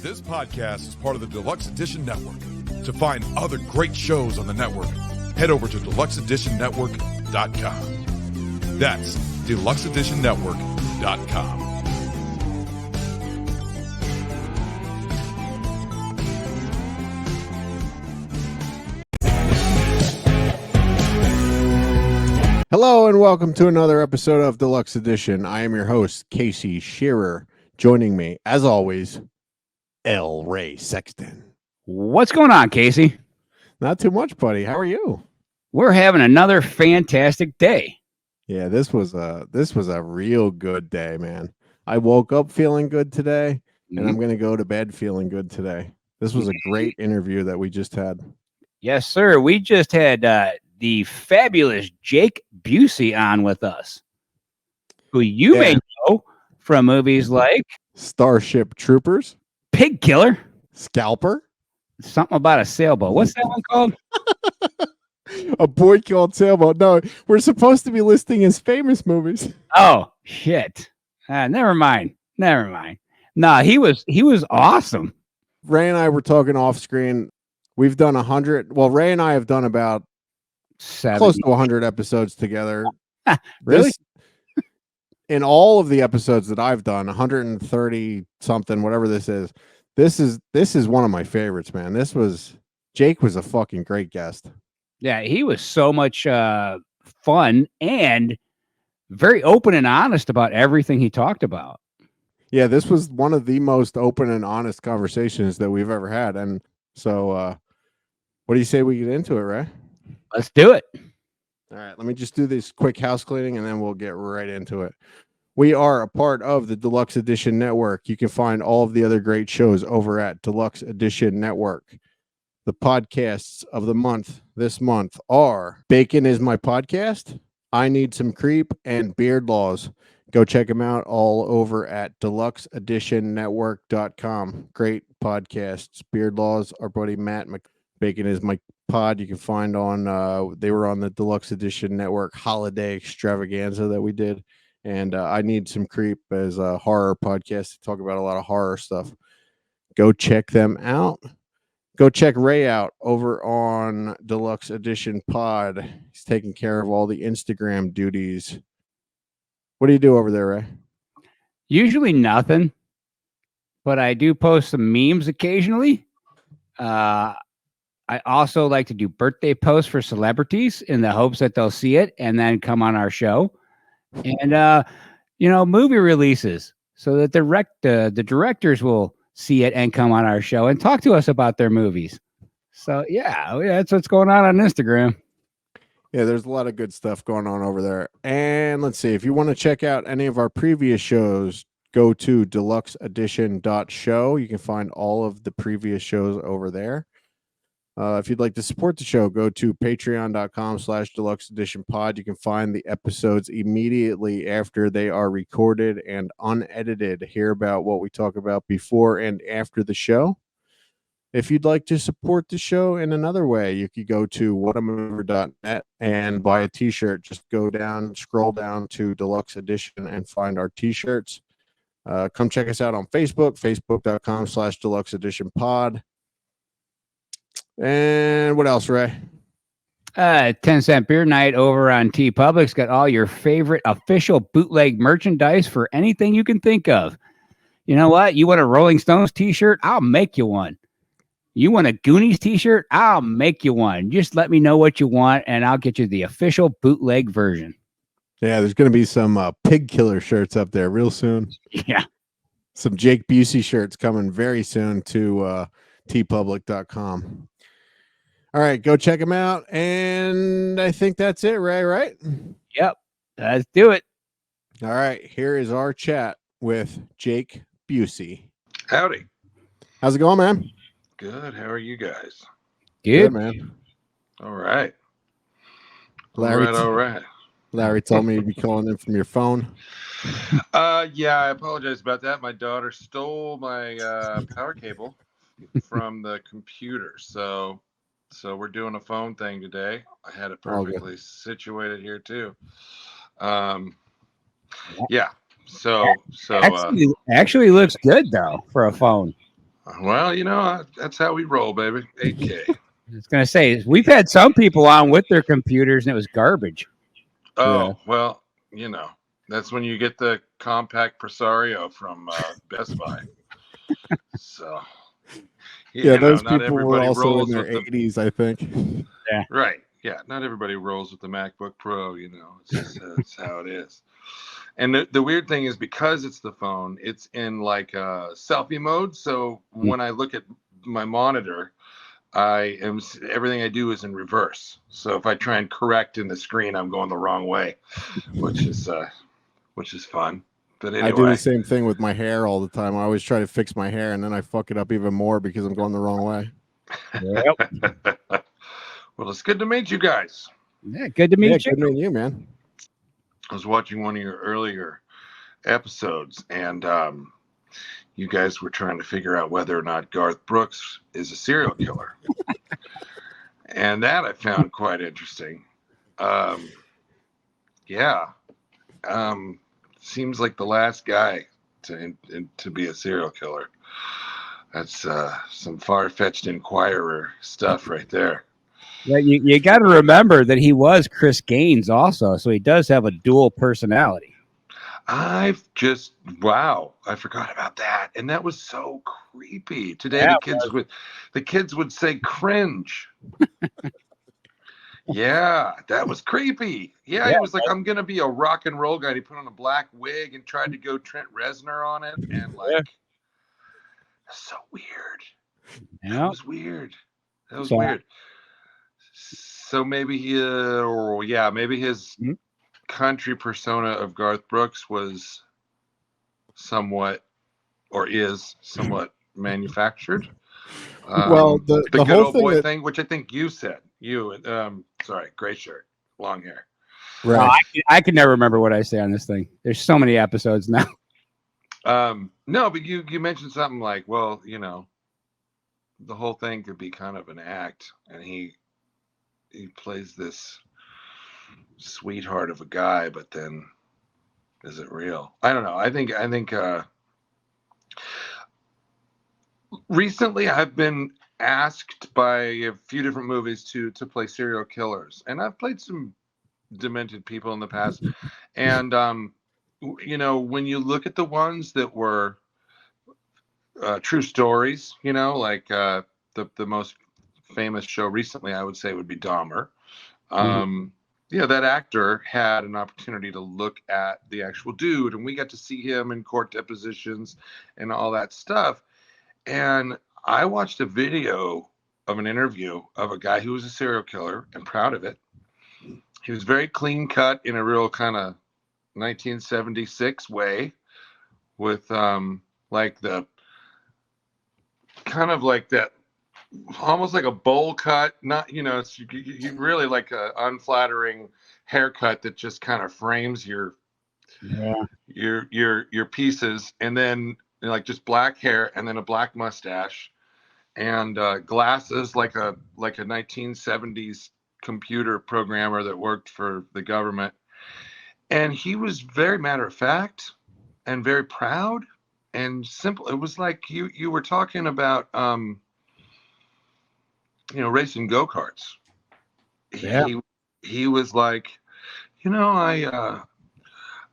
This podcast is part of the Deluxe Edition Network. To find other great shows on the network, head over to deluxeeditionnetwork.com. That's deluxeeditionnetwork.com. Hello and welcome to another episode of Deluxe Edition. I am your host, Casey Shearer. Joining me, as always, L. Ray Sexton. What's going on, Casey? Not too much, buddy. How are you? We're having another fantastic day. Yeah, this was a real good day, man. I woke up feeling good today, and I'm going to go to bed feeling good today. This was a great interview that we just had. Yes, sir. We just had the fabulous Jake Busey on with us, who you may know from movies like Starship Troopers, Pig Killer, Scalper, something about a sailboat. What's that one called? A Boy Called Sailboat. No, we're supposed to be listing his famous movies. Oh, shit. Never mind. Nah, he was awesome. Ray and I were talking off screen. We've done 100. Well, Ray and I have done about 70. close to 100 episodes together. Really? In all of the episodes that I've done, 130 something, whatever this is one of my favorites, man. Jake was a fucking great guest. Yeah, he was so much fun and very open and honest about everything he talked about. Yeah, this was one of the most open and honest conversations that we've ever had. And so, what do you say we get into it, Ray? Let's do it. All right, let me just do this quick house cleaning and then we'll get right into it. We are a part of the Deluxe Edition Network. You can find all of the other great shows over at Deluxe Edition Network. The podcasts of the month this month are Bacon is My Podcast, I Need Some Creep, and Beard Laws. Go check them out all over at deluxeeditionnetwork.com. Great podcasts. Beard Laws, our buddy Matt Bacon is My Pod. You can find on, they were on the Deluxe Edition Network holiday extravaganza that we did. And I Need Some Creep as a horror podcast to talk about a lot of horror stuff. Go check them out. Go check Ray out over on Deluxe Edition Pod. He's taking care of all the Instagram duties. What do you do over there, Ray? Usually nothing, but I do post some memes occasionally. I also like to do birthday posts for celebrities in the hopes that they'll see it and then come on our show. And, movie releases so that the directors will see it and come on our show and talk to us about their movies. So, yeah, that's what's going on Instagram. Yeah, there's a lot of good stuff going on over there. And let's see, if you want to check out any of our previous shows, go to deluxeedition.show. You can find all of the previous shows over there. If you'd like to support the show, go to patreon.com/deluxeeditionpod. You can find the episodes immediately after they are recorded and unedited. Hear about what we talk about before and after the show. If you'd like to support the show in another way, you could go to whatamover.net and buy a t-shirt. Just scroll down to Deluxe Edition and find our t-shirts. Come check us out on Facebook, facebook.com/deluxeeditionpod. And what else, Ray? 10-cent beer night over on TeePublic's got all your favorite official bootleg merchandise for anything you can think of. You know what? You want a Rolling Stones t-shirt? I'll make you one. You want a Goonies t-shirt? I'll make you one. Just let me know what you want, and I'll get you the official bootleg version. Yeah, there's going to be some Pig Killer shirts up there real soon. Yeah. Some Jake Busey shirts coming very soon to teepublic.com. All right, go check them out. And I think that's it, Ray, right? Yep. Let's do it. All right, here is our chat with Jake Busey. Howdy. How's it going, man? Good. How are you guys? Good, man. All right. Larry, all right. Larry told me you'd be calling in from your phone. Yeah, I apologize about that. My daughter stole my power cable from the computer. So we're doing a phone thing today. I had it perfectly situated here too. Yeah. So actually looks good though for a phone. Well, that's how we roll, baby. 8K. I was gonna say we've had some people on with their computers and it was garbage. Oh, well, that's when you get the compact Presario from Best Buy. So, Yeah, those not people were everybody also in rolls their with the 80s, I think. right. Yeah, not everybody rolls with the MacBook Pro. It's how it is. And the weird thing is because it's the phone, it's in like selfie mode. So when I look at my monitor, everything I do is in reverse. So if I try and correct in the screen, I'm going the wrong way, which is fun. But anyway, I do the same thing with my hair all the time. I always try to fix my hair, and then I fuck it up even more because I'm going the wrong way. Yep. Well, it's good to meet you guys. Yeah, good to meet you. Good meeting you, man. I was watching one of your earlier episodes, and you guys were trying to figure out whether or not Garth Brooks is a serial killer. And that I found quite interesting. Seems like the last guy to be a serial killer. That's some far-fetched Inquirer stuff right there. Yeah, you got to remember that he was Chris Gaines also, so he does have a dual personality. I forgot about that, and that was so creepy. Today the kids would say cringe. Yeah, that was creepy. Yeah, he was like, I'm gonna be a rock and roll guy. And he put on a black wig and tried to go Trent Reznor on it, and that's so weird. Yeah. That was weird. Weird. So maybe maybe his country persona of Garth Brooks was somewhat manufactured. Well, the good whole old thing boy thing, which I think you said. Gray shirt, long hair. Right. I can never remember what I say on this thing. There's so many episodes now. No, but you mentioned something like, well, the whole thing could be kind of an act, and he plays this sweetheart of a guy, but then is it real? I don't know. I think recently I've been asked by a few different movies to play serial killers, and I've played some demented people in the past. And when you look at the ones that were true stories, like the most famous show recently, I would say would be Dahmer. That actor had an opportunity to look at the actual dude, and we got to see him in court depositions and all that stuff. And I watched a video of an interview of a guy who was a serial killer and proud of it. He was very clean cut in a real kind of 1976 way, with like the kind of like that, almost like a bowl cut, not it's you really like a unflattering haircut that just kind of frames your pieces, and then like just black hair, and then a black mustache, and glasses like a 1970s computer programmer that worked for the government. And he was very matter of fact and very proud and simple. It was like you were talking about racing go-karts. He was like, I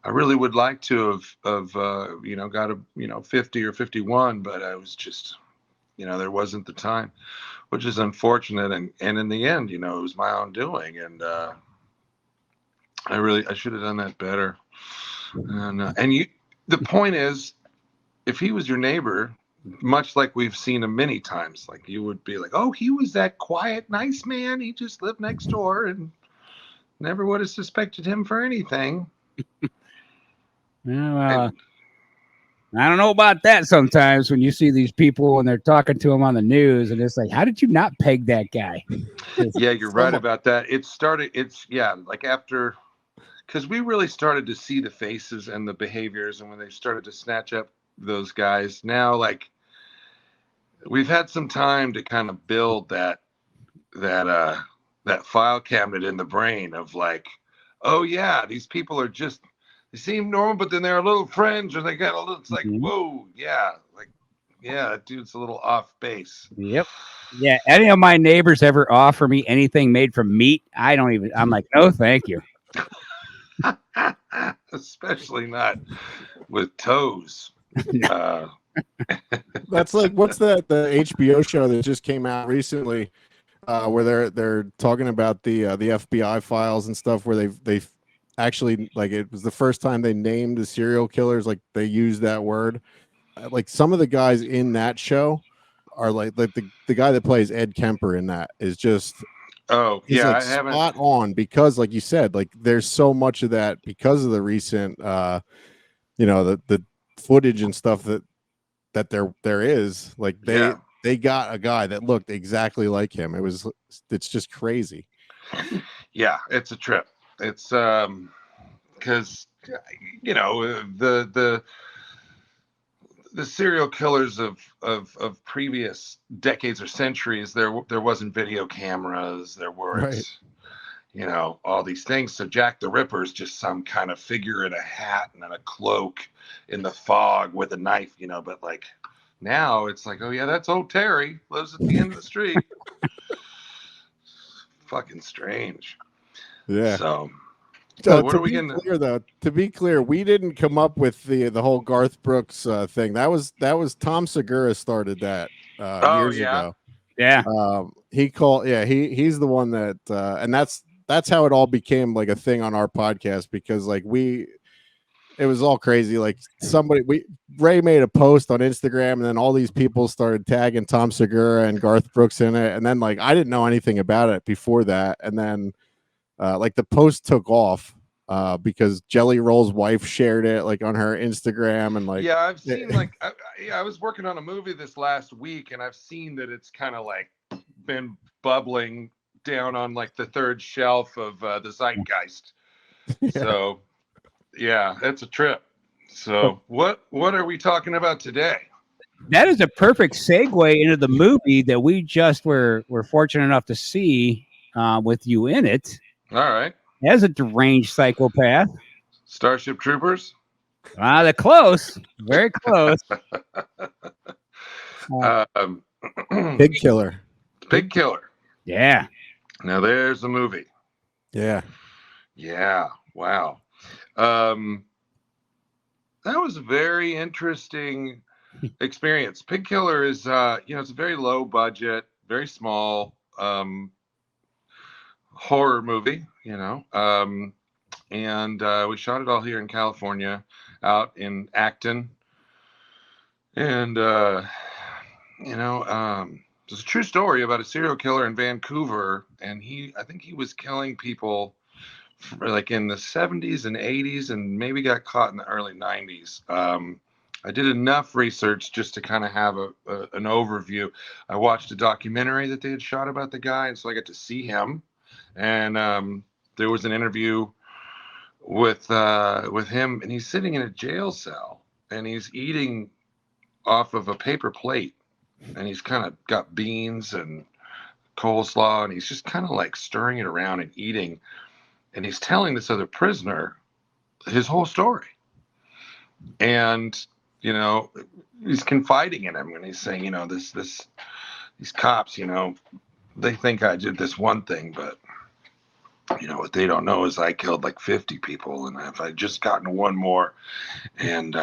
really would like to have got a 50 or 51, but I was just there wasn't the time, which is unfortunate. And in the end, it was my own doing, and I should have done that better. And the point is, if he was your neighbor, much like we've seen him many times, like you would be like, oh, he was that quiet, nice man. He just lived next door, and never would have suspected him for anything. Well, I don't know about that sometimes when you see these people and they're talking to them on the news, and it's like, how did you not peg that guy? Yeah, you're right about that. Like after, because we really started to see the faces and the behaviors, and when they started to snatch up those guys, now like we've had some time to kind of build that file cabinet in the brain of like, oh yeah, these people are they seem normal, but then they're a little fringe, or they got a little, it's like, whoa, yeah, like Yeah, that dude's a little off base. Yep. Yeah. Any of my neighbors ever offer me anything made from meat? I'm like, no, thank you. Especially not with toes. That's like, what's the HBO show that just came out recently, where they're talking about the FBI files and stuff, where they've actually, like, it was the first time they named the serial killers, like they used that word. Like some of the guys in that show are like the guy that plays Ed Kemper in that is just Oh, he's yeah, like I haven't. spot on, because like you said, like there's so much of that because of the recent the footage and stuff that there is, like Yeah. they got a guy that looked exactly like him. It's just crazy. Yeah, it's a trip. It's because the serial killers of previous decades or centuries, there wasn't video cameras, there weren't Right. all these things. So Jack the Ripper's just some kind of figure in a hat and in a cloak in the fog with a knife, but like now it's like, oh yeah, that's old Terry, lives at the end of the street. Fucking strange. Yeah. So what are we getting? To be clear, we didn't come up with the whole Garth Brooks thing. That was Tom Segura started that years ago. Yeah. He's the one that and that's how it all became like a thing on our podcast, because like it was all crazy. Like Ray made a post on Instagram, and then all these people started tagging Tom Segura and Garth Brooks in it, and then like I didn't know anything about it before that, and then like the post took off because Jelly Roll's wife shared it like on her Instagram, and like yeah, I've seen like I was working on a movie this last week, and I've seen that it's kind of like been bubbling down on like the third shelf of the zeitgeist. So yeah, it's a trip. So what are we talking about today? That is a perfect segue into the movie that we just were fortunate enough to see with you in it. All right. As a deranged psychopath. Starship Troopers. They're close. Very close. Big Killer. Big Killer. Yeah. Now there's the movie. Yeah. Yeah. Wow. That was a very interesting experience. Pig Killer is it's a very low budget, very small horror movie, and we shot it all here in California, out in Acton, and it's a true story about a serial killer in Vancouver, and I think he was killing people like in the 70s and 80s, and maybe got caught in the early 90s. I did enough research just to kind of have an overview. I watched a documentary that they had shot about the guy, and so I got to see him. And there was an interview with him, and he's sitting in a jail cell, and he's eating off of a paper plate, and he's kind of got beans and coleslaw, and he's just kind of like stirring it around and eating, and he's telling this other prisoner his whole story, and he's confiding in him, and he's saying, these cops, they think I did this one thing, but what they don't know is I killed like 50 people, and if I just gotten one more, and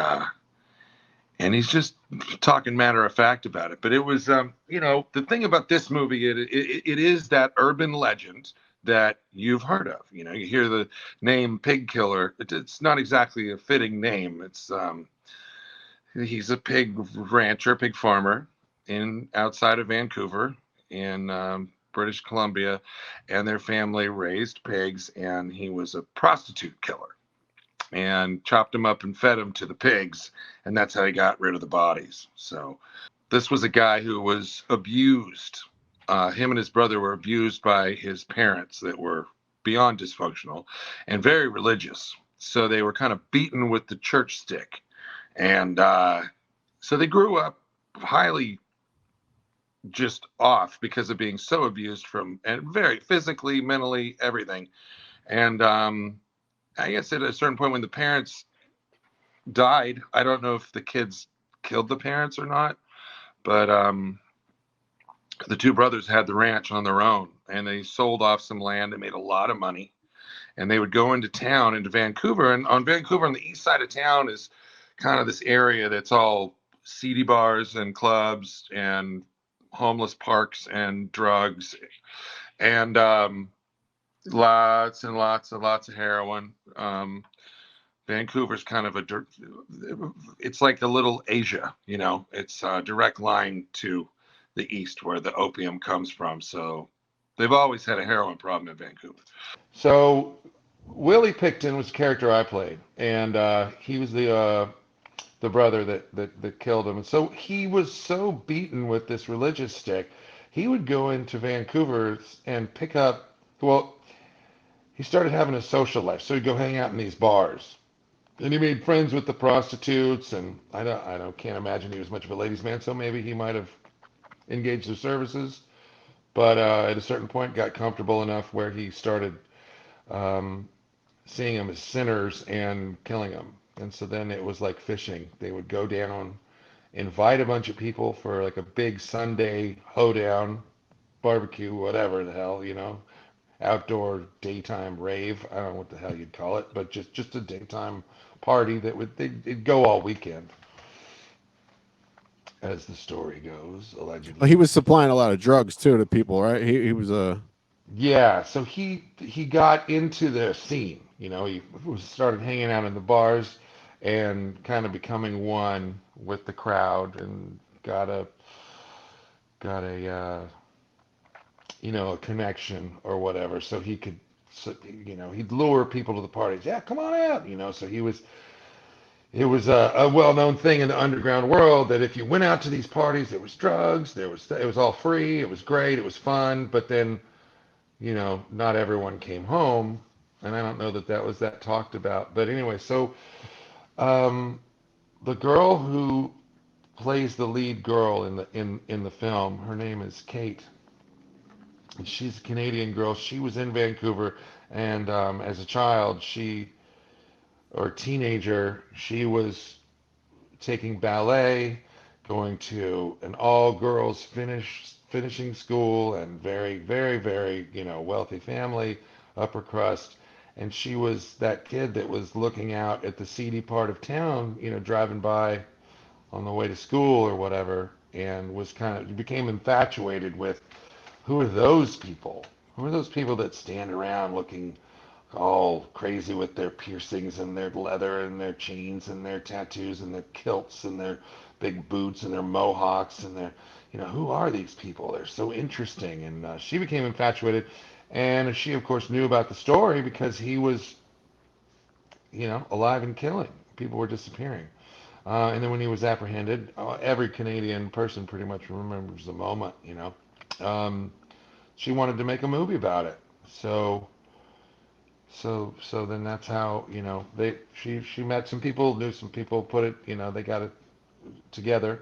he's just talking matter of fact about it. But it was, the thing about this movie, it is that urban legend that you've heard of. You hear the name Pig Killer. It's not exactly a fitting name. It's he's a pig rancher, pig farmer outside of Vancouver in British Columbia, and their family raised pigs, and he was a prostitute killer and chopped them up and fed them to the pigs, and that's how he got rid of the bodies. So this was a guy who was abused. Him and his brother were abused by his parents that were beyond dysfunctional and very religious. So they were kind of beaten with the church stick. And so they grew up highly just off because of being so abused and very physically, mentally, everything. And I guess at a certain point when the parents died, I don't know if the kids killed the parents or not, But the two brothers had the ranch on their own, and they sold off some land and made a lot of money. And they would go into town, into Vancouver, and on Vancouver, on the east side of town, is kind of this area that's all seedy bars and clubs and homeless parks and drugs and lots and lots and lots of heroin. Vancouver's kind of it's like a little Asia, you know. It's a direct line to the east where the opium comes from. So they've always had a heroin problem in Vancouver. So Willie Picton was the character I played, and he was the brother that killed him. And so he was so beaten with this religious stick, he would go into Vancouver and pick up. Well, he started having a social life, so he'd go hang out in these bars. And he made friends with the prostitutes, and can't imagine he was much of a ladies' man, so maybe he might have engaged their services. But at a certain point, got comfortable enough where he started seeing them as sinners and killing them. And so then it was like fishing. They would go down, invite a bunch of people for like a big Sunday hoedown, barbecue, whatever the hell, you know, outdoor daytime rave. I don't know what the hell you'd call it, but just a daytime party they'd go all weekend, as the story goes, allegedly. Well, he was supplying a lot of drugs too to people, right? He was a Yeah, so he got into the scene. You know, he started hanging out in the bars and kind of becoming one with the crowd, and got a you know, a connection or whatever, so he could, you know, he'd lure people to the parties. Yeah, come on out, you know. So it was a well-known thing in the underground world that if you went out to these parties, there was drugs, it was all free, it was great, it was fun, but then, you know, not everyone came home, and I don't know that was that talked about. But anyway, so the girl who plays the lead girl in the film, her name is Kate. And she's a Canadian girl. She was in Vancouver, and as a child, or teenager, she was taking ballet, going to an all-girls finishing school, and very, very, very, you know, wealthy family, upper crust. And she was that kid that was looking out at the seedy part of town, you know, driving by on the way to school or whatever, and became infatuated with, who are those people? Who are those people that stand around looking all crazy with their piercings and their leather and their chains and their tattoos and their kilts and their big boots and their mohawks and their, you know, who are these people? They're so interesting. And she became infatuated, and she of course knew about the story because he was, you know, alive and killing. People were disappearing. And then when he was apprehended, every Canadian person pretty much remembers the moment, you know. She wanted to make a movie about it. So then that's how, you know, she met some people, knew some people, put it, you know, they got it together.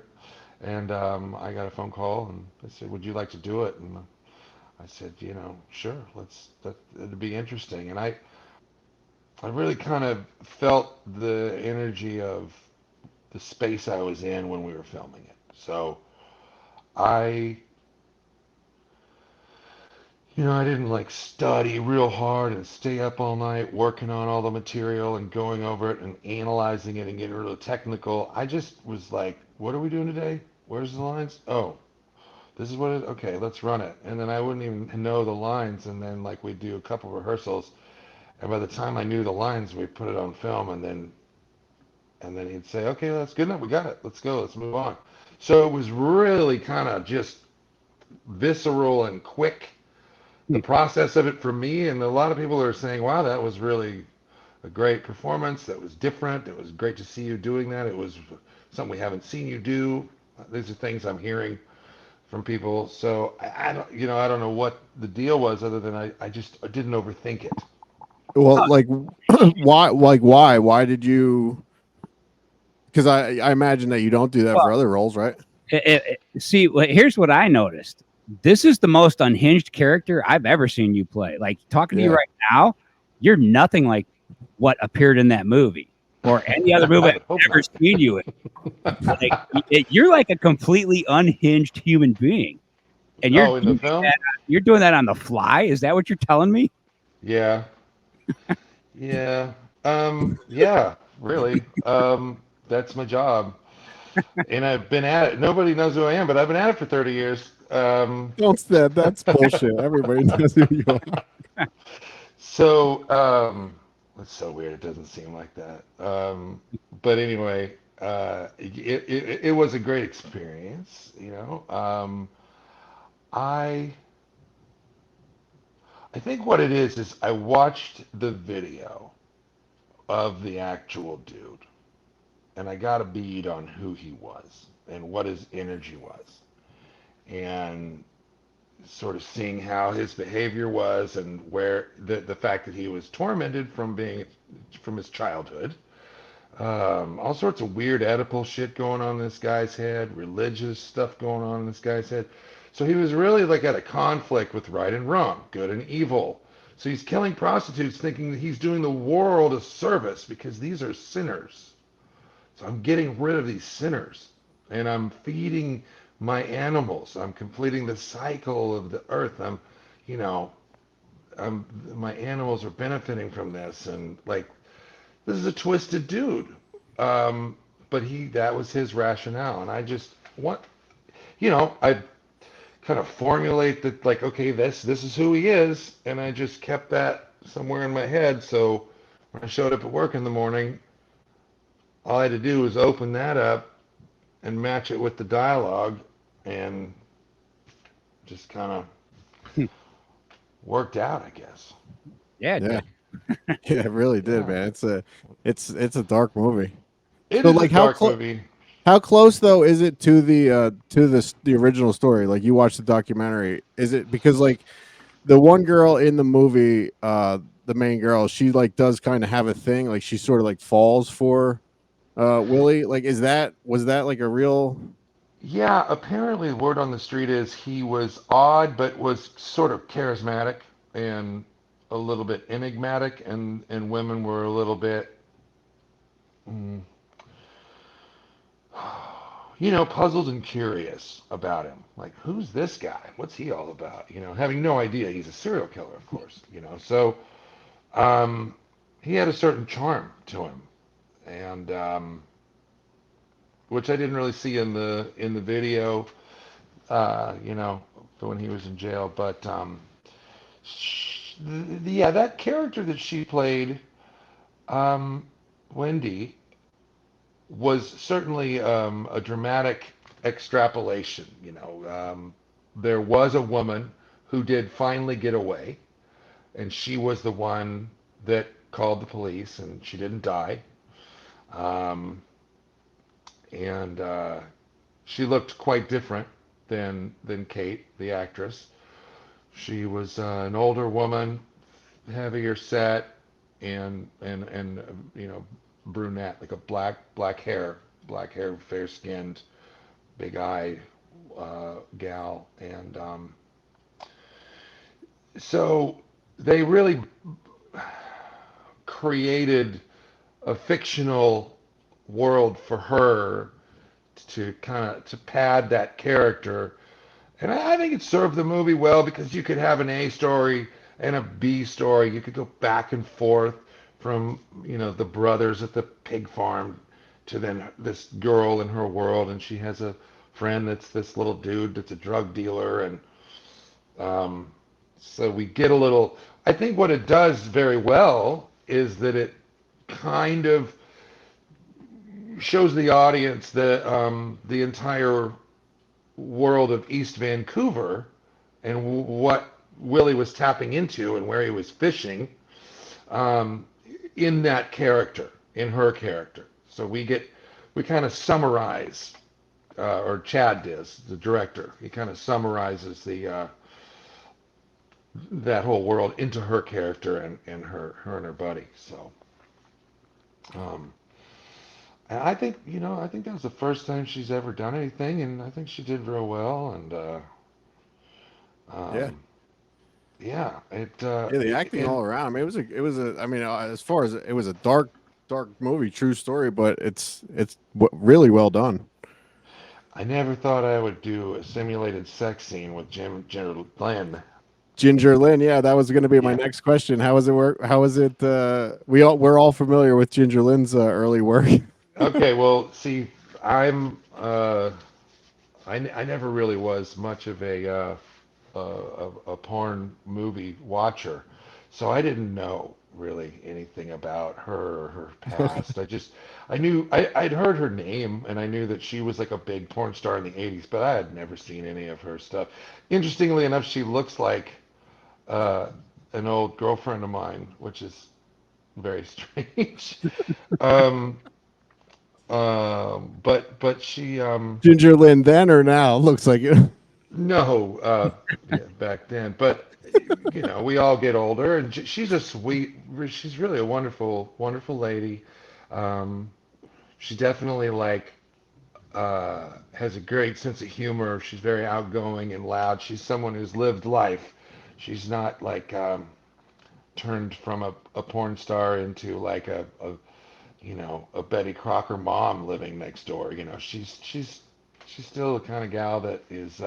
And I got a phone call, and they said, would you like to do it? And I said, you know, sure, it'd be interesting. And I really kind of felt the energy of the space I was in when we were filming it. So I didn't like study real hard and stay up all night working on all the material and going over it and analyzing it and getting really technical. I just was like, what are we doing today? Where's the lines? Oh, this is what it is? Okay, let's run it. And then I wouldn't even know the lines, and then like we'd do a couple rehearsals, and by the time I knew the lines, we put it on film, and then he'd say, okay, that's good enough, we got it, let's go, let's move on. So it was really kind of just visceral and quick, the process of it for me. And a lot of people are saying, wow, that was really a great performance, that was different, it was great to see you doing that, it was something we haven't seen you do. These are things I'm hearing from people. So I don't know what the deal was, other than I just didn't overthink it. Well, like why did you, because I imagine that you don't do that for other roles, right? See, here's what I noticed. This is the most unhinged character I've ever seen you play. Like, talking to you right now, you're nothing like what appeared in that movie. or any other movie I I've would hope ever not. seen you in. Like, you're like a completely unhinged human being, and you're Oh, in the film? you're doing that on the fly. Is that what you're telling me? Yeah. Yeah. Yeah, really. That's my job. And I've been at it. Nobody knows who I am, but I've been at it for 30 years. Don't say that. That's bullshit. Everybody knows who you are. So, it's so weird. It doesn't seem like that. But anyway, it was a great experience, you know. I I think what it is I watched the video of the actual dude, and I got a bead on who he was and what his energy was, and sort of seeing how his behavior was and where the fact that he was tormented from his childhood. All sorts of weird Oedipal shit going on in this guy's head, religious stuff going on in this guy's head. So he was really like at a conflict with right and wrong, good and evil. So he's killing prostitutes thinking that he's doing the world a service because these are sinners. So I'm getting rid of these sinners and I'm feeding my animals. I'm completing the cycle of the earth. You know, my animals are benefiting from this. And like, this is a twisted dude. But that was his rationale. And I just want, I kind of formulate that, like, okay, this is who he is. And I just kept that somewhere in my head. So when I showed up at work in the morning, all I had to do was open that up and match it with the dialogue, and just kind of Hmm. worked out, I guess. Yeah, Yeah. Yeah, it really did, Yeah. man. It's a dark movie. It So, is like, a dark movie. How close though is it to the original story? Like, you watch the documentary, is it because like the one girl in the movie, the main girl, she like does kind of have a thing, like she sort of like falls for Willie. Like, was that like a real? Yeah, apparently the word on the street is he was odd, but was sort of charismatic and a little bit enigmatic, and women were a little bit, mm, puzzled and curious about him. Like, who's this guy? What's he all about? Having no idea he's a serial killer, of course. So he had a certain charm to him, and which I didn't really see in the video, when he was in jail. But yeah, that character that she played, Wendy, was certainly a dramatic extrapolation. There was a woman who did finally get away, and she was the one that called the police, and she didn't die. And she looked quite different than Kate, the actress. She was an older woman, heavier set, and brunette, like a black hair, fair skinned, big eyed gal, and so they really created a fictional world for her to pad that character. And I think it served the movie well because you could have an A story and a B story. You could go back and forth from, the brothers at the pig farm to then this girl in her world, and she has a friend that's this little dude that's a drug dealer, and so we get a little. I think what it does very well is that it kind of shows the audience the entire world of East Vancouver and what Willie was tapping into and where he was fishing, in that character, in her character. So we kind of summarize, or Chad does, the director. He kind of summarizes that whole world into her character and her and her buddy. So. And I think that was the first time she's ever done anything, and I think she did real well. And Yeah. yeah, Yeah, the acting all around. I mean, it was a. I mean, as far as it was a dark dark movie, true story, but it's really well done. I never thought I would do a simulated sex scene with Ginger Lynn. Ginger Lynn, yeah, that was going to be my Yeah. next question. How was it work? How was it? We're all familiar with Ginger Lynn's early work. Okay, well, see, I'm I never really was much of a porn movie watcher, so I didn't know really anything about her or her past. I'd heard her name and I knew that she was like a big porn star in the 80s, but I had never seen any of her stuff. Interestingly enough, she looks like uh, an old girlfriend of mine, which is very strange. um, but she Ginger Lynn then or now? Looks like it. no, yeah, back then. But we all get older, and she's a she's really a wonderful, wonderful lady. Um, she definitely has a great sense of humor. She's very outgoing and loud. She's someone who's lived life. She's not turned from a porn star into like a Betty Crocker mom living next door. She's still the kind of gal that is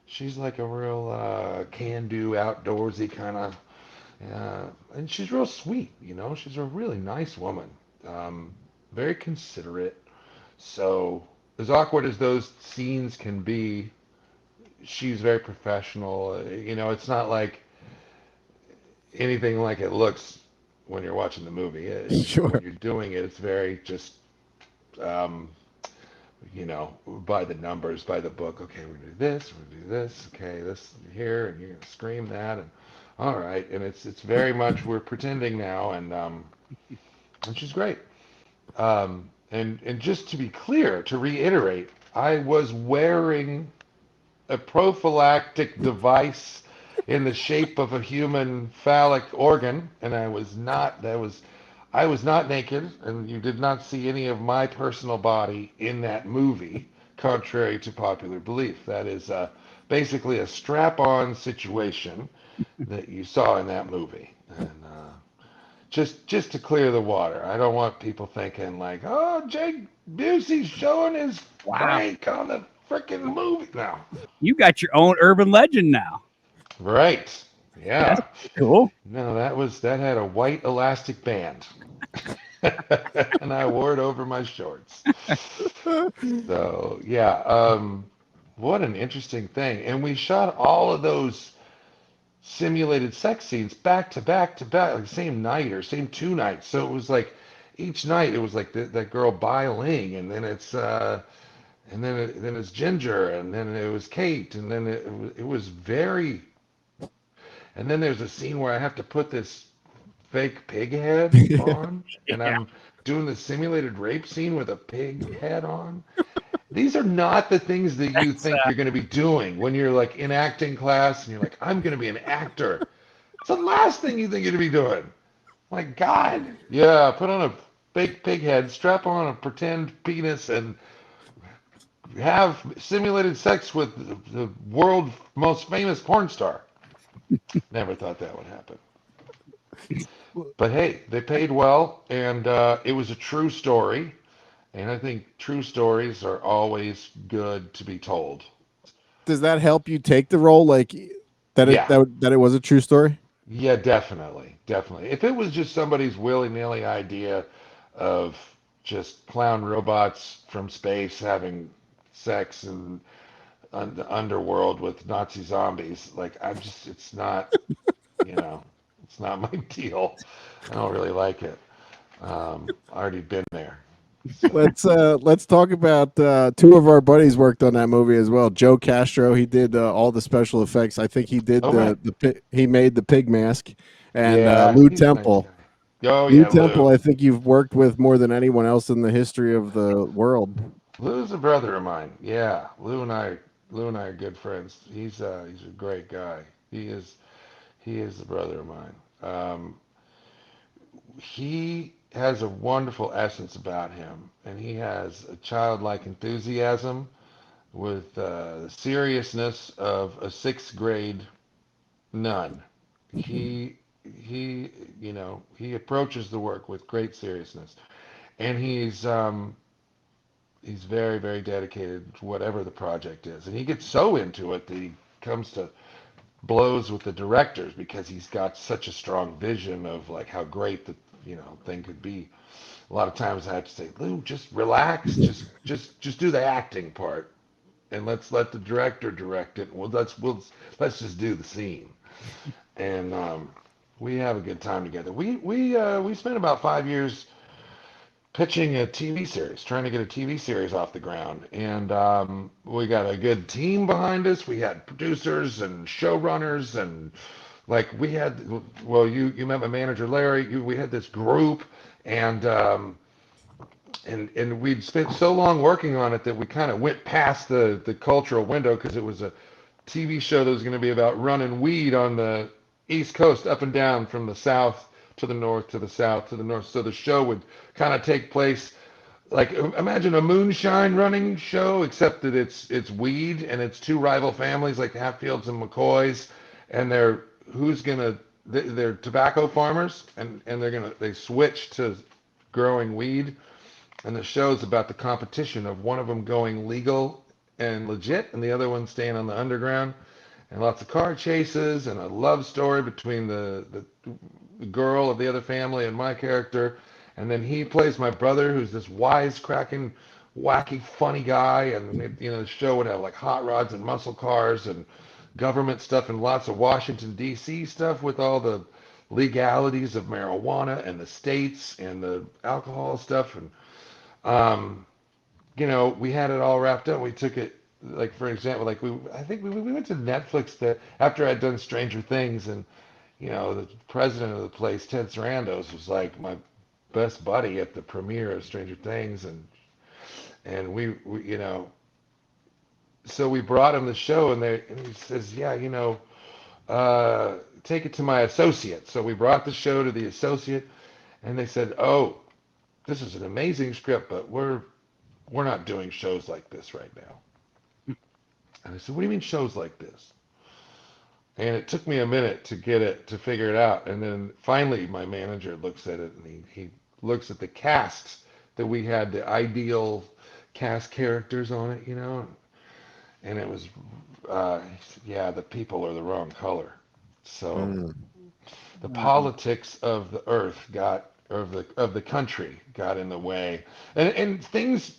she's like a real can-do, outdoorsy kind of, and she's real sweet. She's a really nice woman, um, very considerate. So as awkward as those scenes can be, she's very professional. It's not like anything like it looks when you're watching the movie. When Sure. you're doing it, it's very just um, by the numbers, by the book. Okay, we're gonna do this, we're gonna do this. Okay, this here, and you're gonna scream that, and all right, and it's very much we're pretending now, and she's great. And just to be clear, to reiterate, I was wearing a prophylactic device in the shape of a human phallic organ, and I was not naked, and you did not see any of my personal body in that movie, contrary to popular belief. That is basically a strap-on situation that you saw in that movie, and just to clear the water. I don't want people thinking like, "Oh, Jake Busey's showing his Wow. crank on the freaking movie now." You got your own urban legend now. Right. That's Yeah. cool. No, that had a white elastic band. And I wore it over my shorts. So, yeah, what an interesting thing. And we shot all of those simulated sex scenes back to back to back, like same night or same 2 nights. So it was like each night it was like that girl Bai Ling, and then then it's Ginger, and then it was Kate, and then it was very. And then there's a scene where I have to put this fake pig head on, and Yeah. I'm doing the simulated rape scene with a pig head on. These are not the things that you That's think you're going to be doing when you're like in acting class and you're like, I'm going to be an actor. It's the last thing you think you're going to be doing. My God. Yeah, put on a fake pig head, strap on a pretend penis, and have simulated sex with the world's most famous porn star. Never thought that would happen. But hey, they paid well, and it was a true story. And I think true stories are always good to be told. Does that help you take the role? Like Yeah, that it was a true story? yeah, definitely, definitely. If it was just somebody's willy-nilly idea of just clown robots from space having sex in the underworld with Nazi zombies, like it's not, you know, it's not my deal. I don't really like it. I already been there. So, Let's talk about two of our buddies worked on that movie as well. Joe Castro, he did all the special effects. I think he did all right. he made the pig mask, and Yeah, Lew he's a nice Temple. guy. Oh Lew yeah, Temple, Lou. I think you've worked with more than anyone else in the history of the world. Lou's a brother of mine. Yeah, Lou and I are good friends. He's a great guy. He is a brother of mine. He has a wonderful essence about him, and he has a childlike enthusiasm with the seriousness of a sixth grade nun. He he approaches the work with great seriousness, and he's very, very dedicated to whatever the project is, and he gets so into it that he comes to blows with the directors because he's got such a strong vision of like how great the thing could be. A lot of times I have to say, Lew, just relax, just do the acting part, and let's let the director direct it. Let's just do the scene, and we have a good time together. We spent about 5 years pitching a TV series, trying to get a TV series off the ground. And we got a good team behind us. We had producers and showrunners, and like we had, well, you met my manager Larry. We had this group, and we'd spent so long working on it that we kind of went past the cultural window because it was a TV show that was going to be about running weed on the East Coast, up and down from the south to the north to the south to the north. So the show would kind of take place like imagine a moonshine running show, except that it's weed and it's two rival families like Hatfields and McCoys, and they're tobacco farmers, and they switch to growing weed, and the show's about the competition of one of them going legal and legit, and the other one staying on the underground, and lots of car chases and a love story between the girl of the other family and my character. And then he plays my brother, who's this wisecracking, wacky, funny guy. And the show would have like hot rods and muscle cars and government stuff and lots of Washington D.C. stuff with all the legalities of marijuana and the states and the alcohol stuff. And we had it all wrapped up. We took it, like, for example, like I think we went to Netflix after I'd done Stranger Things, and the president of the place, Ted Sarandos, was like my best buddy at the premiere of Stranger Things, and we so we brought him the show, and he says, yeah, take it to my associate. So we brought the show to the associate, and they said, oh, this is an amazing script, but we're not doing shows like this right now. And I said, what do you mean shows like this? And it took me a minute to figure it out. And then finally my manager looks at it, and he looks at the cast that we had, the ideal cast characters on it, and it was, the people are the wrong color. So the politics of the earth of the country got in the way. And things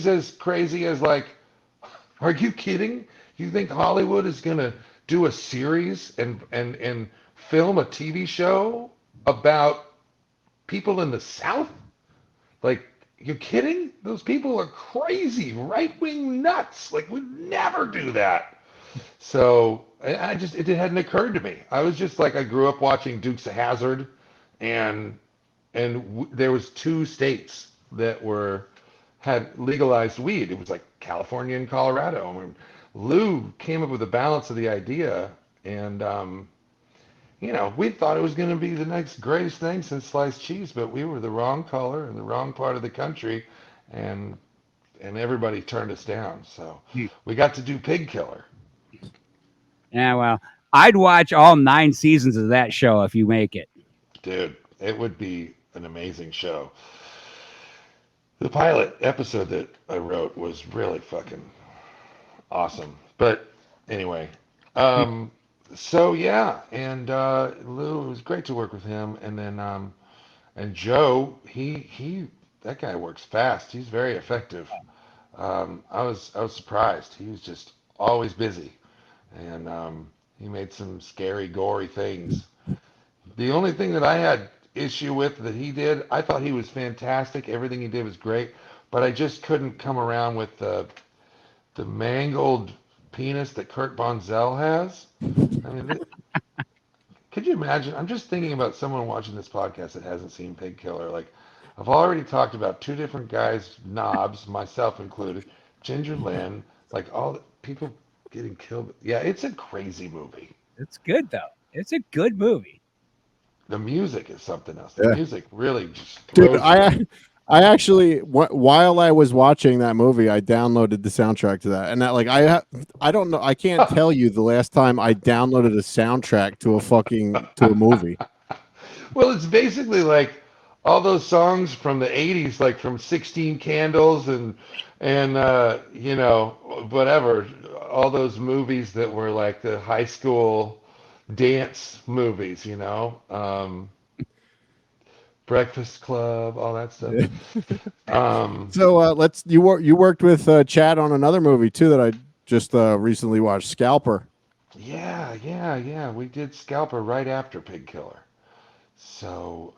as crazy as like, are you kidding? You think Hollywood is going to do a series and film a TV show about people in the South? Like, you kidding? Those people are crazy, right-wing nuts. Like, we'd never do that. So it hadn't occurred to me. I was just like, I grew up watching Dukes of Hazzard, and there was 2 states that had legalized weed. It was like California and Colorado. I mean, Lew came up with the balance of the idea, and we thought it was going to be the next greatest thing since sliced cheese, but we were the wrong color in the wrong part of the country, and everybody turned us down. So we got to do Pig Killer. Yeah, well, I'd watch all 9 seasons of that show if you make it. Dude, it would be an amazing show. The pilot episode that I wrote was really fucking awesome. But anyway, so yeah, and Lew, it was great to work with him. And then and Joe, that guy works fast. He's very effective. I was surprised. He was just always busy, and he made some scary, gory things. The only thing that I had issue with that he did, I thought he was fantastic. Everything he did was great, but I just couldn't come around with the mangled penis that Kurt Bonzel has. I mean, could you imagine? I'm just thinking about someone watching this podcast that hasn't seen Pig Killer. Like, I've already talked about 2 different guys, knobs, myself included, Ginger Lynn, like all the people getting killed. Yeah, it's a crazy movie. It's good, though. It's a good movie. The music is something else. The music really just Dude, throws you. I actually, while I was watching that movie, I downloaded the soundtrack to that, and that, like, I don't know, I can't tell you the last time I downloaded a soundtrack to a movie. Well, it's basically like all those songs from the '80s, like from 16 Candles and you know, whatever, all those movies that were like the high school dance movies, you know, Breakfast Club, all that stuff. Um, So you worked with Chad on another movie too that I just recently watched, Scalper, yeah. We did Scalper right after Pig Killer. So,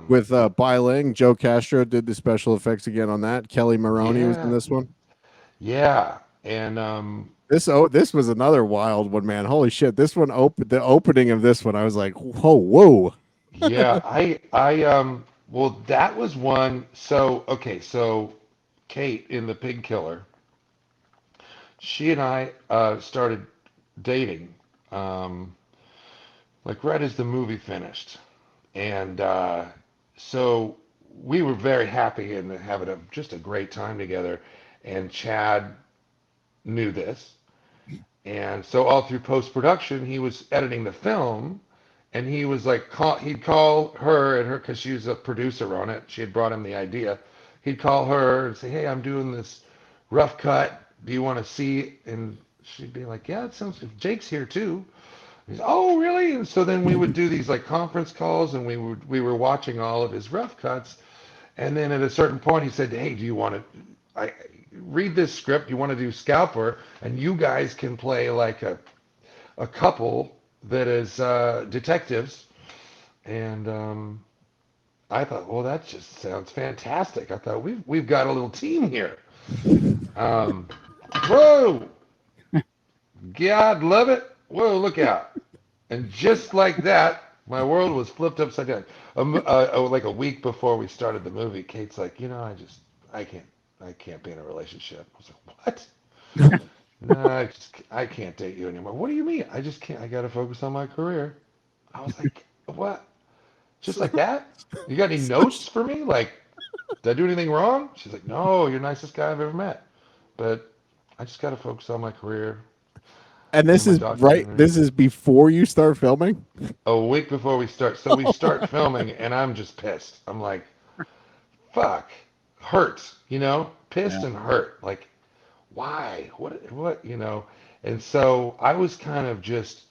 with Bai Ling. Joe Castro did the special effects again on that. Kelly Maroney was in yeah, this one. yeah. And This was another wild one, man. Holy shit! This one the opening of this one, I was like, whoa. yeah, well, that was one. So, okay, so Kate in The Pig Killer, she and I started dating, um, like right as the movie finished. And so we were very happy and having just a great time together. And Chad knew this. And so all through post production, he was editing the film, and he was like, he'd call her and her because she was a producer on it. She had brought him the idea. He'd call her and say, "Hey, I'm doing this rough cut. Do you want to see?" And she'd be like, "Yeah, it sounds good. Jake's here too." He's, "Oh, really?" And so then we would do these like conference calls, and we were watching all of his rough cuts. And then at a certain point, he said, "Hey, do you want to? I read this script. You want to do Scalper, and you guys can play like a couple that is detectives." And I thought, well, that just sounds fantastic. I thought we've got a little team here. Um, whoa, God, love it. Whoa, look out! And just like that, my world was flipped upside down. Like a week before we started the movie, Kate's like, I can't, I can't be in a relationship. I was like, what? No, I can't date you anymore. What do you mean? I just can't. I got to focus on my career. I was like, what? Just like that? You got any notes for me? Like, did I do anything wrong? She's like, no, you're the nicest guy I've ever met. But I just got to focus on my career And and this my is right. documentary. This is before you start filming. A week before we start. So we start filming, and I'm just pissed. I'm like, fuck, hurts, pissed Yeah. and hurt. Like, why? What? And so I was kind of just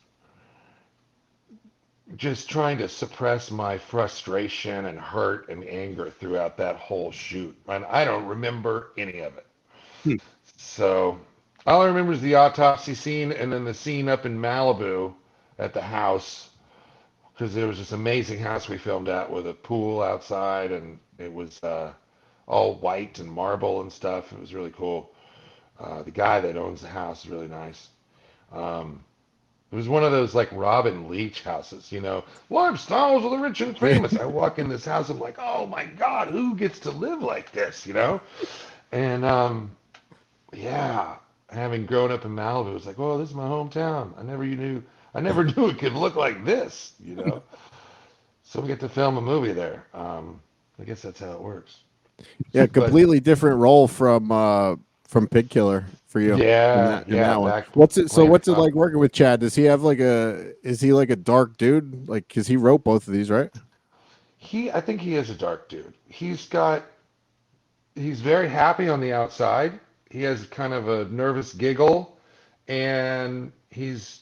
trying to suppress my frustration and hurt and anger throughout that whole shoot. And I don't remember any of it. Hmm. So all I remember is the autopsy scene and then the scene up in Malibu at the house because there was this amazing house we filmed at with a pool outside and it was all white and marble and stuff. It was really cool. The guy that owns the house is really nice. Um, It was one of those like Robin Leach houses, lifestyles of the rich and famous. I walk in this house, I'm like, oh my God, who gets to live like this? And yeah, having grown up in Malibu, it was like, oh, this is my hometown. I never knew it could look like this. So we get to film a movie there. I guess that's how it works. Yeah, But completely different role from Pig Killer for you yeah, in yeah, that one. back What's it? So playing a what's it like cop. working with Chad? Does he have like a? Is he like a dark dude? Like, cause he wrote both of these, right? I think he is a dark dude. He's very happy on the outside. He has kind of a nervous giggle, and he's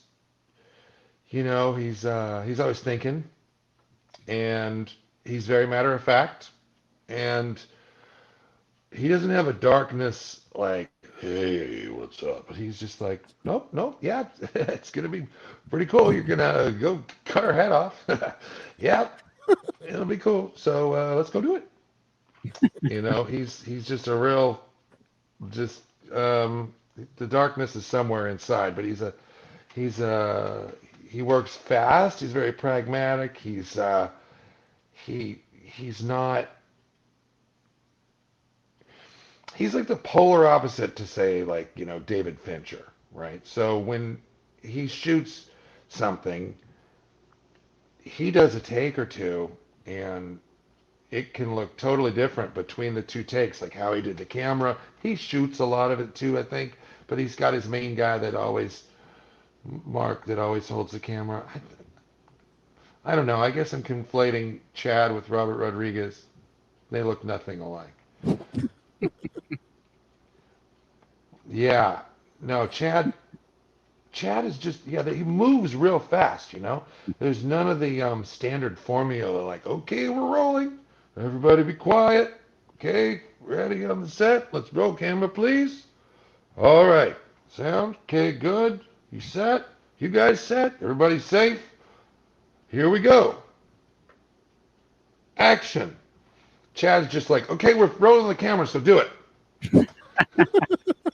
always thinking, and he's very matter of fact, and he doesn't have a darkness like, hey, what's up? But he's just like, nope, nope, yeah, it's gonna be pretty cool. You're gonna go cut her head off. Yeah, it'll be cool. So let's go do it. He's just a real just the darkness is somewhere inside, but he's he works fast. He's very pragmatic. He's not he's like the polar opposite to say like David Fincher, right? So when he shoots something, he does a take or two, and it can look totally different between the two takes, like how he did the camera. He shoots a lot of it too, I think, but he's got his main guy that always, Mark, that always holds the camera. I don't know. I guess I'm conflating Chad with Robert Rodriguez. They look nothing alike. Yeah. No, Chad is just, yeah, he moves real fast, you know? There's none of the standard formula like, okay, we're rolling. Everybody be quiet. Okay, ready on the set. Let's roll camera, please. All right. Sound? Okay, good. You set? You guys set? Everybody safe? Here we go. Action. Chad's just like, okay, we're rolling the camera, so do it.